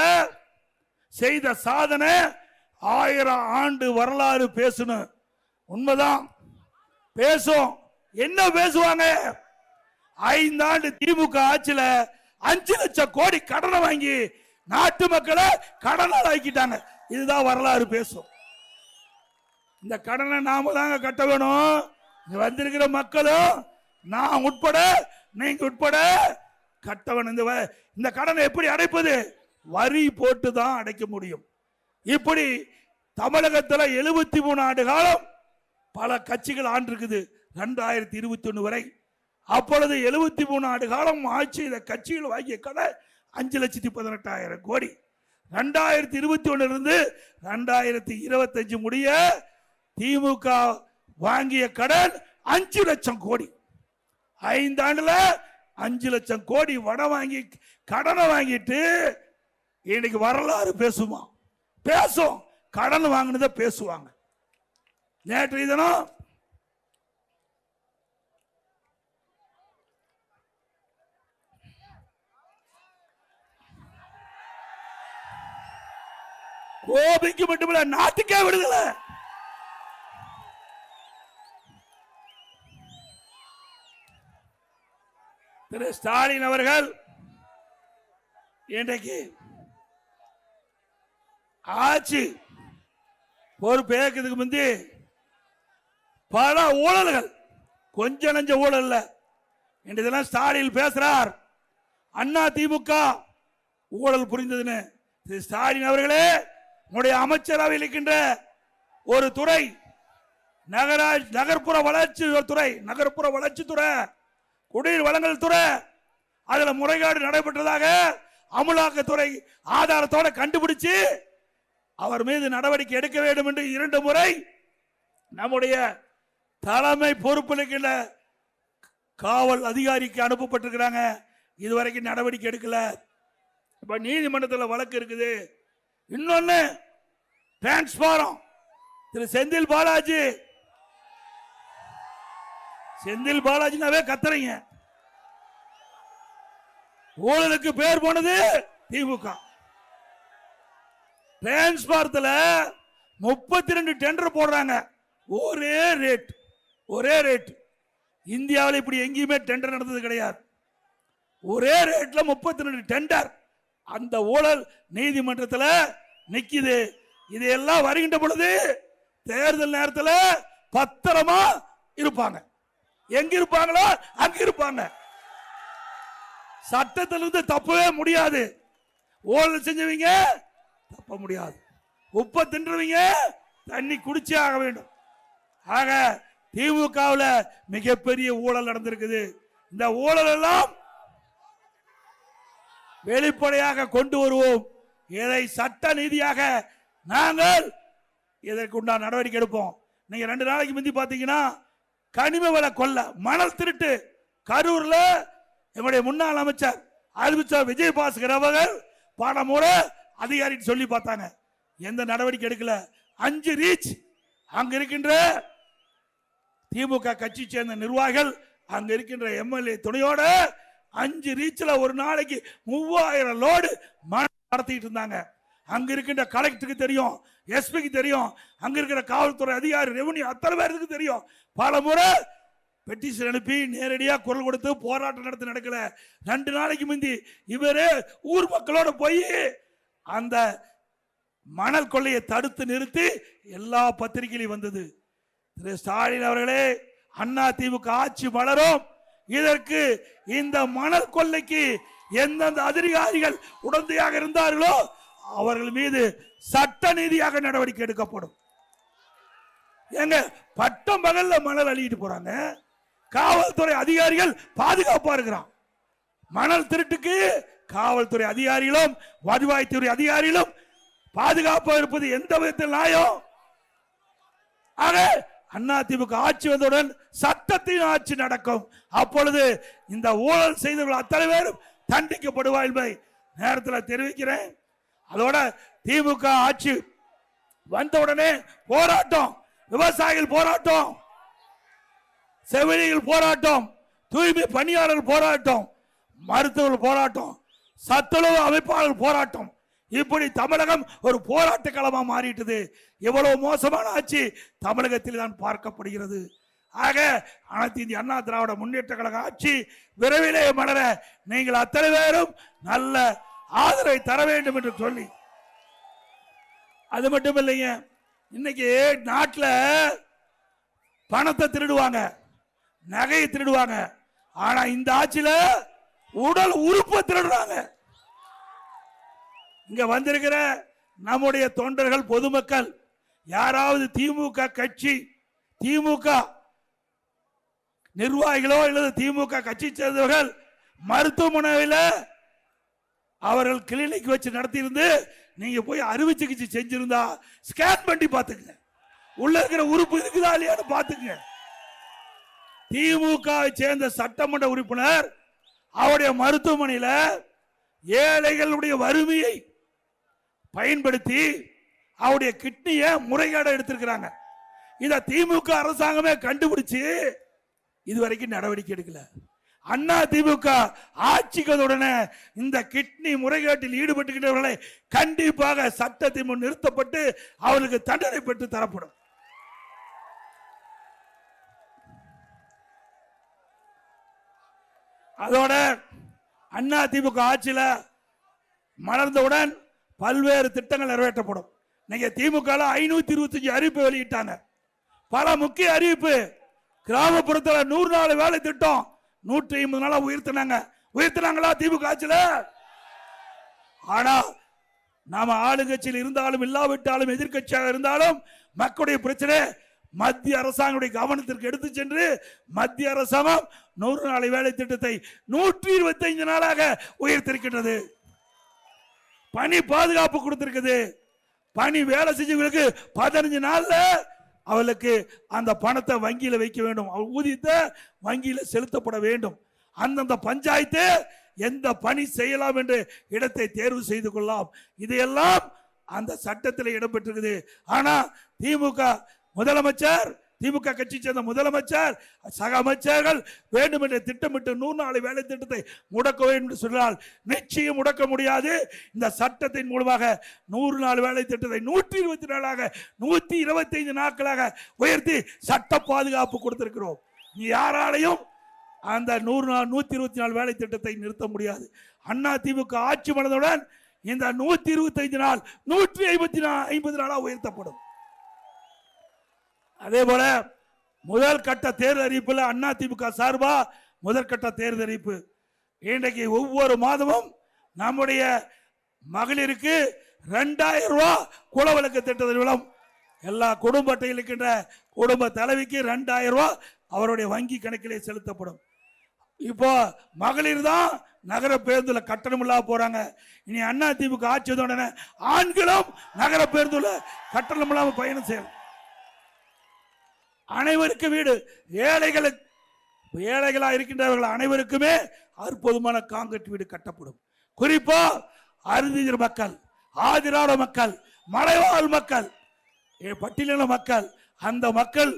செய்த சாதனை 1000 ஆண்டு வரலாறு பேசணும். உண்மைதான் பேசும். என்ன பேசுவாங்க? 5 ஆண்டு திமுக ஆட்சியில 5 லட்சம் கோடி கடனை வாங்கி நாட்டு மக்களை கடனால் ஆக்கிட்டாங்க. இதுதான் வரலாறு பேசும். இந்த கடனை நாம தாங்க கட்ட வேணும். வந்திருக்கிற மக்களும் நான் உட்பட, நீங்க உட்பட கட்ட வேணும். இந்த கடனை எப்படி அடைப்பது? வரி போட்டு தான் அடைக்க முடியும். இப்படி தமிழகத்தில் 73 ஆண்டு காலம் பல கட்சிகள் ஆண்டிருக்குது 2021 வரை. அப்பொழுது 73 ஆண்டு காலம் ஆட்சி இந்த கட்சிகள் வாங்கிய கடை 5,18,000 கோடி. 2021 இருந்து 2025 முடிய திமுக வாங்கிய கடன் 5 லட்சம் கோடி. 5 ஆண்டுல 5 லட்சம் கோடி வாங்கி கடனை வாங்கிட்டு இன்னைக்கு வரலாறு பேசுமா? பேசும். கடன் வாங்கினத பேசுவாங்க. நேற்று தினம் கோபிக்கு மட்டுமில்ல, நாட்டுக்கே விடுதலை. திரு ஸ்டாலின் அவர்கள் இன்றைக்கு ஆட்சி பொறுப்பேற்கிறதுக்கு முந்தி பல ஊழல்கள், கொஞ்ச நஞ்ச ஊழல் இல்ல. இன்றைக்கு ஸ்டாலின் பேசுறார், அண்ணா திமுக ஊழல் புரிந்ததுன்னு. திரு ஸ்டாலின் அவர்களே, உங்களுடைய அமைச்சரவையில் இருக்கின்ற ஒரு துறை நகர்ப்புற வளர்ச்சி துறை, நகர்ப்புற வளர்ச்சி துறை, குடிநீர் வழங்கல் துறை, அதுல முறைகேடு நடைபெற்றதாக அமலாக்கத்துறை ஆதாரத்தோட கண்டுபிடிச்சு அவர் மீது நடவடிக்கை எடுக்க வேண்டும் என்று 2 முறை நம்முடைய தலைமை பொறுப்பில் காவல் அதிகாரிக்கு அனுப்பப்பட்டிருக்கிறாங்க. இதுவரைக்கும் நடவடிக்கை எடுக்கல. இப்ப நீதிமன்றத்தில் வழக்கு இருக்குது. இன்னொன்னு டிரான்ஸ்பாரம், திரு செந்தில் பாலாஜி, செந்தில் பாலாஜினாவே கத்துறீங்க. ஊழலுக்கு பேர் போனது திமுக. டிரான்ஸ்பாரத்தில் 32 டெண்டர் போடுறாங்க. ஒரே ரேட், ஒரே ரேட். இந்தியாவில் இப்படி எங்கேயுமே டெண்டர் நடந்தது கிடையாது. ஒரே ரேட்ல 32 டெண்டர். அந்த ஊழல் நீதிமன்றத்தில் நிக்குது. இதெல்லாம் வருகின்ற பொழுது தேர்தல் நேரத்தில் பத்திரமா இருப்பாங்க. எங்க இருப்பாங்களோ அங்க இருப்பாங்க. சட்டத்திலிருந்து தப்பவே முடியாது. ஊழல் செஞ்சவங்க தப்ப முடியாது. உப்ப தின்றவங்க தண்ணி குடிச்சே ஆக வேண்டும். ஆக திமுகவில் மிகப்பெரிய ஊழல் நடந்திருக்குது. இந்த ஊழல் எல்லாம் வெளிப்படையாக கொண்டு வருவோம். இதை சட்ட நீதியாக நாங்கள் இதற்குண்டான நடவடிக்கை எடுப்போம். நீங்க 2 நாளைக்கு முந்தி பாத்தீங்கன்னா கனிம வள கொள்ள, மணல் திருட்டு கரூர்ல என்னுடைய முன்னாள் அமைச்சர் அறிவிச்சார் விஜயபாஸ்கர் அவர்கள் பல முறை அதிகாரி சொல்லி பார்த்தாங்க. எந்த நடவடிக்கை எடுக்கல. 5 ரீச் அங்க இருக்கின்ற திமுக கட்சி சேர்ந்த நிர்வாகிகள், அங்க இருக்கின்ற எம்எல்ஏ துணையோட 5 ரீச்ல ஒரு நாளைக்கு 3000 லோடு மணல் நடத்திட்டு இருந்தாங்க. அங்க இருக்கின்ற கலெக்டருக்கு தெரியும், எஸ்பிக்கு தெரியும், அங்க இருக்கிற காவல்துறை அதிகாரி, ரெவன்யூ அத்தனை பேருக்கு தெரியும். பல முறை பெட்டிஷன் அனுப்பி நேரடியா குரல் கொடுத்து போராட்டம் நடத்தி நடக்கல. 2 நாளைக்கு முந்தி இவரே ஊர் மக்களோட போய் அந்த மணல் கொள்ளையை தடுத்து நிறுத்தி எல்லா பத்திரிகையிலும் வந்தது. திரு ஸ்டாலின் அவர்களே, அண்ணா திமுக ஆட்சி வளரும். இதற்கு இந்த மணல் கொள்ளைக்கு எந்தெந்த அதிகாரிகள் உடந்தையாக இருந்தார்களோ அவர்கள் மீது சட்ட நீதியாக நடவடிக்கை எடுக்கப்படும். எங்க பட்டம் பகல்ல மணல் அள்ளிட்டு போறாங்க. காவல்துறை அதிகாரிகள் பாதுகாப்பா இருக்கிறான். மணல் திருட்டுக்கு காவல்துறை அதிகாரிகளும் வருவாய்த்துறை அதிகாரிகளும் பாதுகாப்பா இருப்பது எந்த விதத்தில் நியாயம்? ஆக அதிமுக ஆட்சி வந்தவுடன் சட்டத்தின் ஆட்சி நடக்கும். அப்பொழுது இந்த ஊழல் செய்தவர்கள் அத்தனை பேரும் தண்டிக்கப்படுவார் என்பதை நேரத்தில் தெரிவிக்கிறேன். அதோட திமுக ஆட்சி வந்தவுடனே போராட்டம், விவசாயிகள் போராட்டம், செவிலியர்கள் போராட்டம், தூய்மை பணியாளர்கள் போராட்டம், மருத்துவர்கள் போராட்டம், சத்துணவு அமைப்பாளர்கள் போராட்டம். இப்படி தமிழகம் ஒரு போராட்ட களமா மாறிட்டது. எவ்வளவு மோசமான ஆட்சி தமிழகத்தில் தான் பார்க்கப்படுகிறது. ஆக அனைத்து இந்திய அண்ணா திராவிட முன்னேற்ற கழக ஆட்சி விரைவிலே மலர நீங்கள் அத்தனை பேரும் நல்ல ஆதரவை தர வேண்டும் என்று சொல்லி, அது மட்டும் இல்லைங்க, இன்னைக்கு நாட்டில் பணத்தை திருடுவாங்க, நகையை திருடுவாங்க. ஆனா இந்த ஆட்சியில உடல் உறுப்பை திருடுறாங்க. இங்க வந்திருக்கிற நம்முடைய தொண்டர்கள், பொதுமக்கள் யாராவது திமுக கட்சி, திமுக நிர்வாகிகளோ அல்லது திமுக கட்சி சேர்ந்தவர்கள் மருத்துவமனையில் அவர்கள் கிளினிக் வச்சு நடத்தியிருந்து நீங்க போய் அறுவை சிகிச்சை செஞ்சிருந்தா ஸ்கேன் பண்ணி பாத்துங்க, உள்ள இருக்கிற உறுப்பு இருக்குதா இல்லையான்னு பாத்துங்க. திமுக சேர்ந்த சட்டமன்ற உறுப்பினர் அவருடைய மருத்துவமனையில ஏழைகளுடைய வறுமையை பயன்படுத்தி அவருடைய கிட்னியை முறைகேட எடுத்திருக்கிறாங்க. இத திமுக அரசாங்கமே கண்டுபிடிச்சு இதுவரைக்கும் நடவடிக்கை எடுக்கல. அண்ணா திமுக ஆட்சிக்கு உடனே இந்த கிட்னி முறைகேட்டில் ஈடுபட்டுகின்றவர்களை கண்டிப்பாக சட்டத்தின் முன் நிறுத்தப்பட்டு அவர்களுக்கு தண்டனை பெற்று தரப்படும். அதோட அண்ணா திமுக ஆட்சியில் மலர்ந்தவுடன் பல்வேறு திட்டங்கள் நிறைவேற்றப்படும். நீங்க திமுக 525 அறிவிப்பு வெளியிட்டாங்க. பல முக்கிய அறிவிப்பு. கிராமப்புறத்தில் 100 நாள் வேலை திட்டம் 150 நாளா உயர்த்தினாங்களா திமுக ஆட்சியில? ஆனா நாம ஆளுங்கட்சியில் இருந்தாலும் இல்லாவிட்டாலும் எதிர்கட்சியாக இருந்தாலும் மக்களுடைய பிரச்சனை மத்திய அரசாங்கத்துடைய கவனத்திற்கு எடுத்து சென்று மத்திய அரசாங்கம் 100 நாள் வேலை திட்டத்தை 125 நாளாக உயர்த்திருக்கின்றது. பணி பாதுகாப்பு கொடுத்திருக்குது. பணி வேலை செஞ்சவங்களுக்கு 15 நாள்ல அவளுக்கு அந்த பணத்தை வங்கியில வைக்க வேண்டும். ஊதியத்தை வங்கியில செலுத்தப்பட வேண்டும். அந்தந்த பஞ்சாயத்து எந்த பணி செய்யலாம் என்று இடத்தை தேர்வு செய்து கொள்ளலாம். இதையெல்லாம் அந்த சட்டத்தில் இடம்பெற்றிருக்குது. ஆனா திமுக முதலமைச்சர், திமுக கட்சி சேர்ந்த முதலமைச்சர், சக அமைச்சர்கள் வேண்டும் என்று திட்டமிட்டு 100 நாள் வேலை திட்டத்தை முடக்க வேண்டும் என்று சொன்னால் நிச்சயம் முடக்க முடியாது. இந்த சட்டத்தின் மூலமாக 100 நாள் வேலை திட்டத்தை 120 நாளாக 125 நாட்களாக உயர்த்தி சட்ட பாதுகாப்பு கொடுத்திருக்கிறோம். யாராலையும் அந்த 120 நாள் வேலை திட்டத்தை நிறுத்த முடியாது. அண்ணா திமுக ஆட்சி மலர்ந்தவுடன் இந்த 125 நாள் 150 நாளாக உயர்த்தப்படும். அதே போல முதல் கட்ட தேர்தல் அறிவிப்புல அண்ணா திமுக சார்பா முதற்கட்ட தேர்தல் அறிவிப்பு. இன்றைக்கு ஒவ்வொரு மாதமும் நம்முடைய மகளிருக்கு 2000 ரூபாய் குலவிளக்கு திட்டத்தின் மூலம் எல்லா குடும்ப அட்டையில் இருக்கின்ற குடும்ப தலைவிக்கு 2000 ரூபாய் அவருடைய வங்கி கணக்கிலே செலுத்தப்படும். இப்போ மகளிர் தான் நகர பேருந்துல கட்டணம் இல்லாம போறாங்க. இனி அண்ணா திமுக ஆட்சி உடனே ஆண்களும் நகர பேருந்துல கட்டணம் இல்லாம பயணம் செய்யணும். அனைவருக்கு வீடு, ஏழைகளா இருக்கின்றவர்கள் அனைவருக்குமே அற்புதமான காங்கிரீட் வீடு கட்டப்படும். குறிப்பா அருந்தியர் மக்கள், ஆதிராட மக்கள், மலைவாழ் மக்கள், பட்டியலின மக்கள், அந்த மக்கள்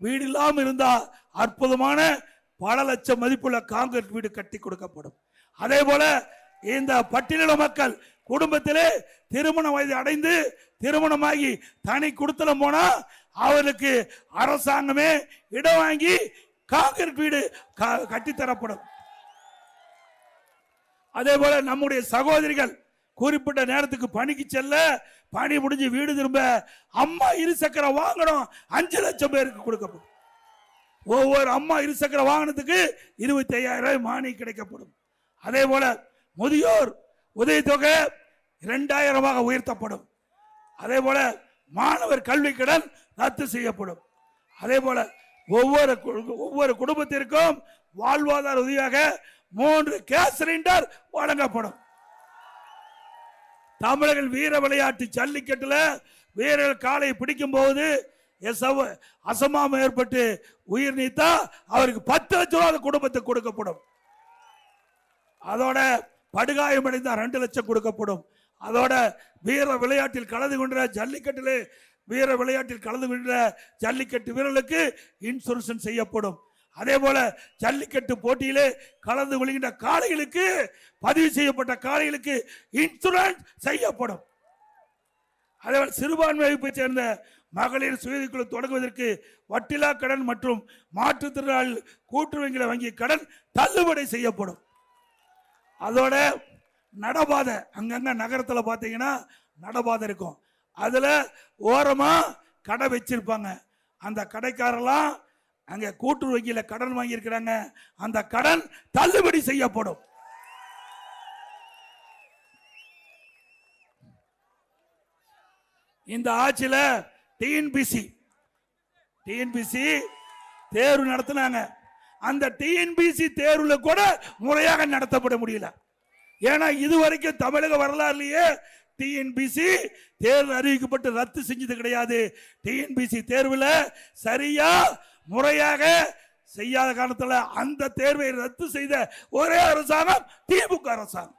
வீடு இல்லாமல் இருந்தா அற்புதமான பல லட்சம் மதிப்புள்ள காங்கிரீட் வீடு கட்டி கொடுக்கப்படும். அதே போல இந்த பட்டியலின மக்கள் குடும்பத்திலே திருமண வயது அடைந்து திருமணமாகி தனி குடுத்தனம் போனா அவர்களுக்கு அரசாங்கமே இடம் வாங்கி காங்கிரீட் வீடு கட்டித்தரப்படும். அதே போல நம்முடைய சகோதரிகள் குறிப்பிட்ட நேரத்துக்கு பணிக்கு செல்ல, பணி முடிஞ்சு வீடு திரும்ப அம்மா இருசக்கர வாகனம் 5 லட்சம் பேருக்கு கொடுக்கப்படும். ஒவ்வொரு அம்மா இருசக்கர வாகனத்துக்கு 25,000 ரூபாய் மானியம் கிடைக்கப்படும். அதே போல முதியோர் உதவித்தொகை 2000 உயர்த்தப்படும். அதே போல மாணவர் கல்வி கடன் ரத்து செய்யப்படும். அதே போல ஒவ்வொரு குடும்பத்திற்கும் வாழ்வாதார உதவியாக 3 கேஸ் சிலிண்டர் வழங்கப்படும். தமிழர்கள் வீர விளையாட்டு ஜல்லிக்கட்டுல வீரர்கள் காலை பிடிக்கும் போது அசமானம் ஏற்பட்டு உயிர் நீத்தா அவருக்கு 10 லட்சம் ரூபாய் குடும்பத்துக்கு கொடுக்கப்படும். அதோட படுகாயமடைந்த 2 லட்சம் கொடுக்கப்படும். அதோட வீர விளையாட்டில் கலந்து கொண்ட ஜல்லிக்கட்டிலே வீர விளையாட்டில் கலந்து கொண்ட ஜல்லிக்கட்டு வீரர்களுக்கு இன்சூரன்ஸ் செய்யப்படும். அதே போல ஜல்லிக்கட்டு போட்டியிலே கலந்து கொள்கின்ற காளைகளுக்கு, பதிவு செய்யப்பட்ட காளைகளுக்கு இன்சூரன்ஸ் செய்யப்படும். அதே போல சிறுபான்மை வகுப்பை சேர்ந்த மகளிர் சுயக்குழு தொடங்குவதற்கு வட்டிலா கடன் மற்றும் மாற்றுத்திறனாளி கூட்டுறவு வங்கி கடன் தள்ளுபடி செய்யப்படும். அதோட நடபாதை, அங்கங்க நகரத்தில் பார்த்தீங்கன்னா நடபாதை இருக்கும். அதுல ஓரமா கடை வச்சிருப்பாங்க. அந்த கடைக்காரெல்லாம் அங்க கூட்டுறவு வங்கியில கடன் வாங்கி இருக்கிறாங்க. அந்த கடன் தள்ளுபடி செய்யப்படும். இந்த ஆட்சியில டிஎன்பிசி தேர்வு நடத்தினாங்க. அந்த டிஎன்பிசி தேர்வுல கூட முறையாக நடத்தப்பட முடியல. ஏன்னா இதுவரைக்கும் தமிழக வரலாறுலயே டிஎன்பிசி தேர்வு அறிவிக்கப்பட்டு ரத்து செஞ்சது கிடையாது. டிஎன்பிசி தேர்வுல சரியா முறையாக செய்யாத காரணத்தில் அந்த தேர்வை ரத்து செய்த ஒரே அரசாங்கம் திமுக அரசாங்கம்.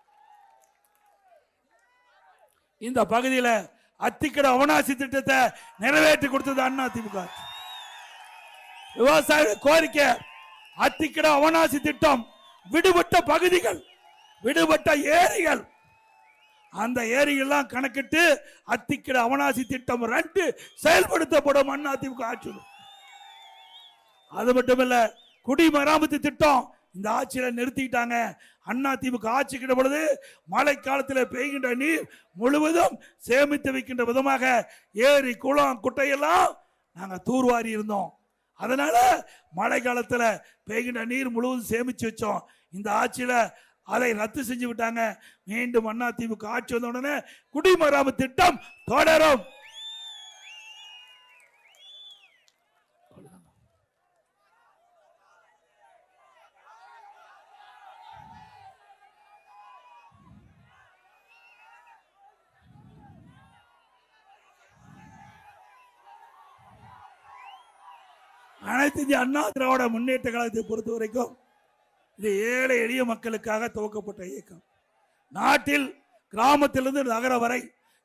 இந்த பகுதியில் அத்திக்கடை அவனாசி திட்டத்தை நிறைவேற்றி கொடுத்தது அண்ணா திமுக. விவசாய கோரிக்கை அத்திக்கடை அவனாசி திட்டம், விடுபட்ட பகுதிகள், விடுபட்ட ஏரிகள், அந்த ஏரியெல்லாம் கணக்கிட்டு அத்திக்கடை அவனாசி திட்டம் 2 செயல்படுத்தப்படும் அண்ணா திமுக ஆட்சி. அது மட்டுமல்ல, குடிமராமத்து திட்டம் இந்த ஆட்சியில நிறுத்திட்டாங்க. அண்ணா திமுக ஆட்சி கிட்ட பொழுது மழை காலத்தில் பெய்கின்ற நீர் முழுவதும் சேமித்து வைக்கின்ற விதமாக ஏரி குளம் குட்டையெல்லாம் நாங்க தூர்வாரி இருந்தோம். அதனால மழை காலத்தில் பெய்கின்ற நீர் முழுவதும் சேமிச்சு வச்சோம். இந்த ஆட்சியில அதை ரத்து செஞ்சு விட்டாங்க. மீண்டும் அண்ணா திமுக ஆட்சி வந்த உடனே குடிமராமத்து திட்டம் தொடரும். அனைத்து இந்திய அண்ணா திராவிட முன்னேற்ற கழகத்தை பொறுத்த வரைக்கும் இது ஏழை எளிய மக்களுக்காக துவக்கப்பட்ட இயக்கம். நாட்டில் கிராமத்திலிருந்து நகர வரை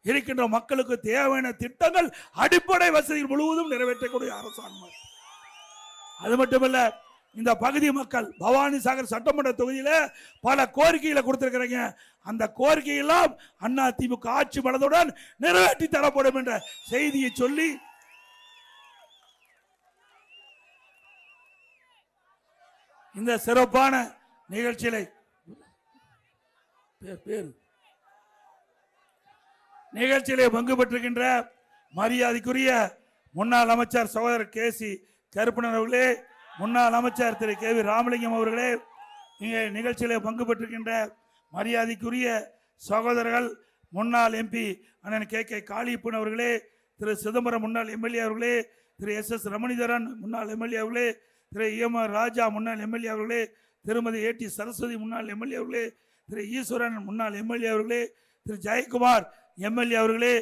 இருக்கின்ற மக்களுக்கு தேவையான திட்டங்கள், அடிப்படை வசதிகள் முழுவதும் நிறைவேற்றக்கூடிய அரசாங்கம். அது மட்டுமல்ல, இந்த பகுதி மக்கள் பவானி சாகர் சட்டமன்ற தொகுதியில பல கோரிக்கைகளை கொடுத்திருக்கிறாங்க. அந்த கோரிக்கையெல்லாம் அண்ணா திமுக ஆட்சி பலத்துடன் நிறைவேற்றி தரப்படும் என்ற செய்தியை சொல்லி இந்த சிறப்பான நிகழ்ச்சியிலே பங்கு பெற்றிருக்கின்ற மரியாதைக்குரிய முன்னாள் அமைச்சர் சகோதரர் கேசி கருப்பணன் அவர்களே, முன்னாள் அமைச்சர் திரு கே வி ராமலிங்கம் அவர்களே, இங்கே நிகழ்ச்சியிலே பங்கு பெற்றிருக்கின்ற மரியாதைக்குரிய சகோதரர்கள் முன்னாள் எம்பி அண்ணன் கே கே காளியப்பன் அவர்களே, திரு சிதம்பரம் முன்னாள் எம்எல்ஏ அவர்களே, திரு எஸ் ரமணிதரன் முன்னாள் எம்எல்ஏ அவர்களே, திரு EMR ராஜா முன்னாள் எம்எல்ஏ அவர்களே, திருமதி AT சரஸ்வதி முன்னாள் எம்எல்ஏ அவர்களே, திரு ஈஸ்வரன் முன்னாள் எம்எல்ஏ அவர்களே, திரு ஜெயக்குமார் எம்எல்ஏ அவர்களே,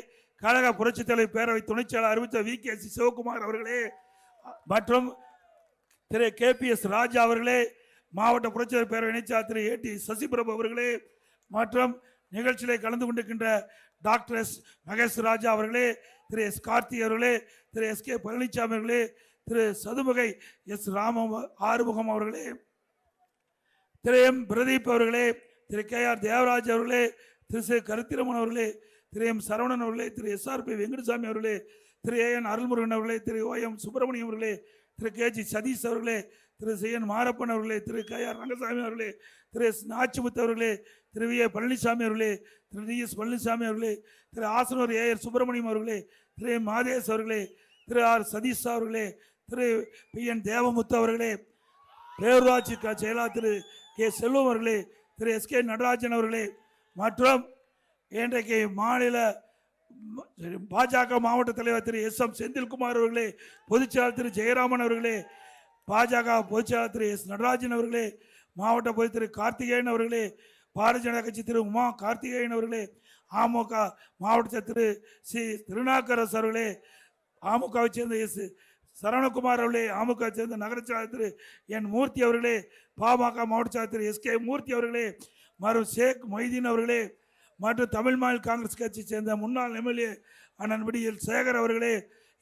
கழக புரட்சித் தலைவர் பேரவை துணைச் செயலாளர் அறிவித்த VKC சிவகுமார் அவர்களே, மற்றும் திரு KPS ராஜா அவர்களே, மாவட்ட புரட்சித் தலைவர் பேரவை இணைச்சாளர் திரு AT சசிபிரபு அவர்களே, மற்றும் நிகழ்ச்சியிலே கலந்து கொண்டிருக்கின்ற டாக்டர் S மகேஷ் ராஜா அவர்களே, திரு S கார்த்தி அவர்களே, திரு SK பழனிசாமி அவர்களே, திரு சதுமுகை S ஆறுமுகம் அவர்களே, திரு M பிரதீப் அவர்களே, திரு KR தேவராஜ் அவர்களே, திரு சி கருத்திரமன் அவர்களே, திரு M சரவணன் அவர்களே, திரு SRP வெங்கடசாமி அவர்களே, திரு AN அருள்முருகன் அவர்களே, திரு OM சுப்பிரமணியம் அவர்களே, திரு KG சதீஷ் அவர்களே, திரு CN மாரப்பன் அவர்களே, திரு KR ரங்கசாமி அவர்களே, திரு S நாச்சிமுத்து அவர்களே, திரு VA பழனிசாமி அவர்களே, திரு DS பழனிசாமி அவர்களே, திரு ஆசனூர் AR சுப்பிரமணியம் அவர்களே, திரு M மாதேஷ் அவர்களே, திரு R சதீஷ் அவர்களே, திரு PN தேவமுத்து அவர்களே, பேரூராட்சி செயலாளர் திரு K செல்வம் அவர்களே, திரு SK நடராஜன் அவர்களே, மற்றும் இன்றைக்கு மாநில பாஜக மாவட்ட தலைவர் திரு SM செந்தில்குமார் அவர்களே, பொதுச்செயலாளர் திரு ஜெயராமன் அவர்களே, பாஜக பொதுச்செயலாளர் திரு S நடராஜன் அவர்களே, மாவட்ட பொது திரு கார்த்திகேயன் அவர்களே, பாரதிய ஜனதா கட்சி திரு உமா கார்த்திகேயன் அவர்களே, அமமுக மாவட்ட திரு சி திருநாக்கரசு அவர்களே, அமமுகவை சேர்ந்த S சரவணகுமார் அவர்களே, அமமுக சேர்ந்த நகர செயலாளர் திரு என் மூர்த்தி அவர்களே, பாமக மாவட்ட செயலாளர் திரு SK மூர்த்தி அவர்களே, மற்றும் ஷேக் மொய்தீன் அவர்களே, மற்றும் தமிழ் மாநில காங்கிரஸ் கட்சி சேர்ந்த முன்னாள் எம்எல்ஏ அண்ணன் விடியல் சேகர் அவர்களே,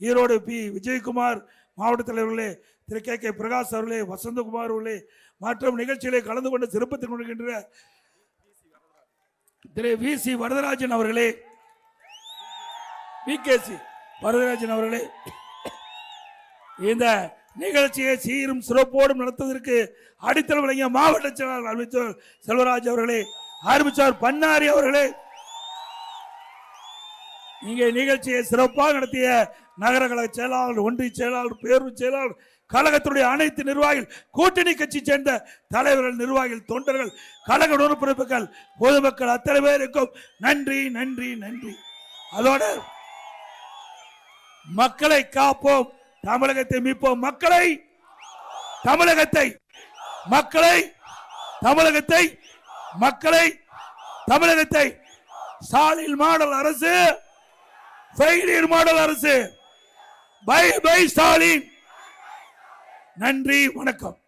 ஈரோடு P விஜயகுமார் மாவட்ட தலைவர்களே, திரு KK பிரகாஷ் அவர்களே, வசந்தகுமார் அவர்களே, மற்றும் நிகழ்ச்சியிலே கலந்து கொண்டு சிறப்பித்துக் கொண்டிருக்கின்ற திரு VC வரதராஜன் அவர்களே, VKC வரதராஜன் அவர்களே, இந்த நிகழ்ச்சியை சீரும் சிறப்போடும் நடத்துவதற்கு அடித்தளம் வழங்கிய மாவட்ட செயலாளர் அமைச்சர் செல்வராஜ் அவர்களே, ஆரம்பிச்சார் பன்னாரி அவர்களே, இங்கே நிகழ்ச்சியை சிறப்பாக நடத்திய நகர கழக செயலாளர், ஒன்றிய செயலாளர், பேரூர் செயலாளர், கழகத்துடைய அனைத்து நிர்வாகிகள், கூட்டணி கட்சி சேர்ந்த தலைவர்கள், நிர்வாகிகள், தொண்டர்கள், கழக உறுப்பினர்கள், பொதுமக்கள் அத்தனை பேருக்கும் நன்றி நன்றி நன்றி. அதோடு மக்களை காப்போம், தமிழகத்தை மீட்போம், மக்களை தமிழகத்தை மக்களை தமிழகத்தை மக்களை தமிழகத்தை ஸ்டாலின் மாடல் அரசு ஃபெயிலியர் மாடல் அரசு. Bye bye Stalin. நன்றி, வணக்கம்.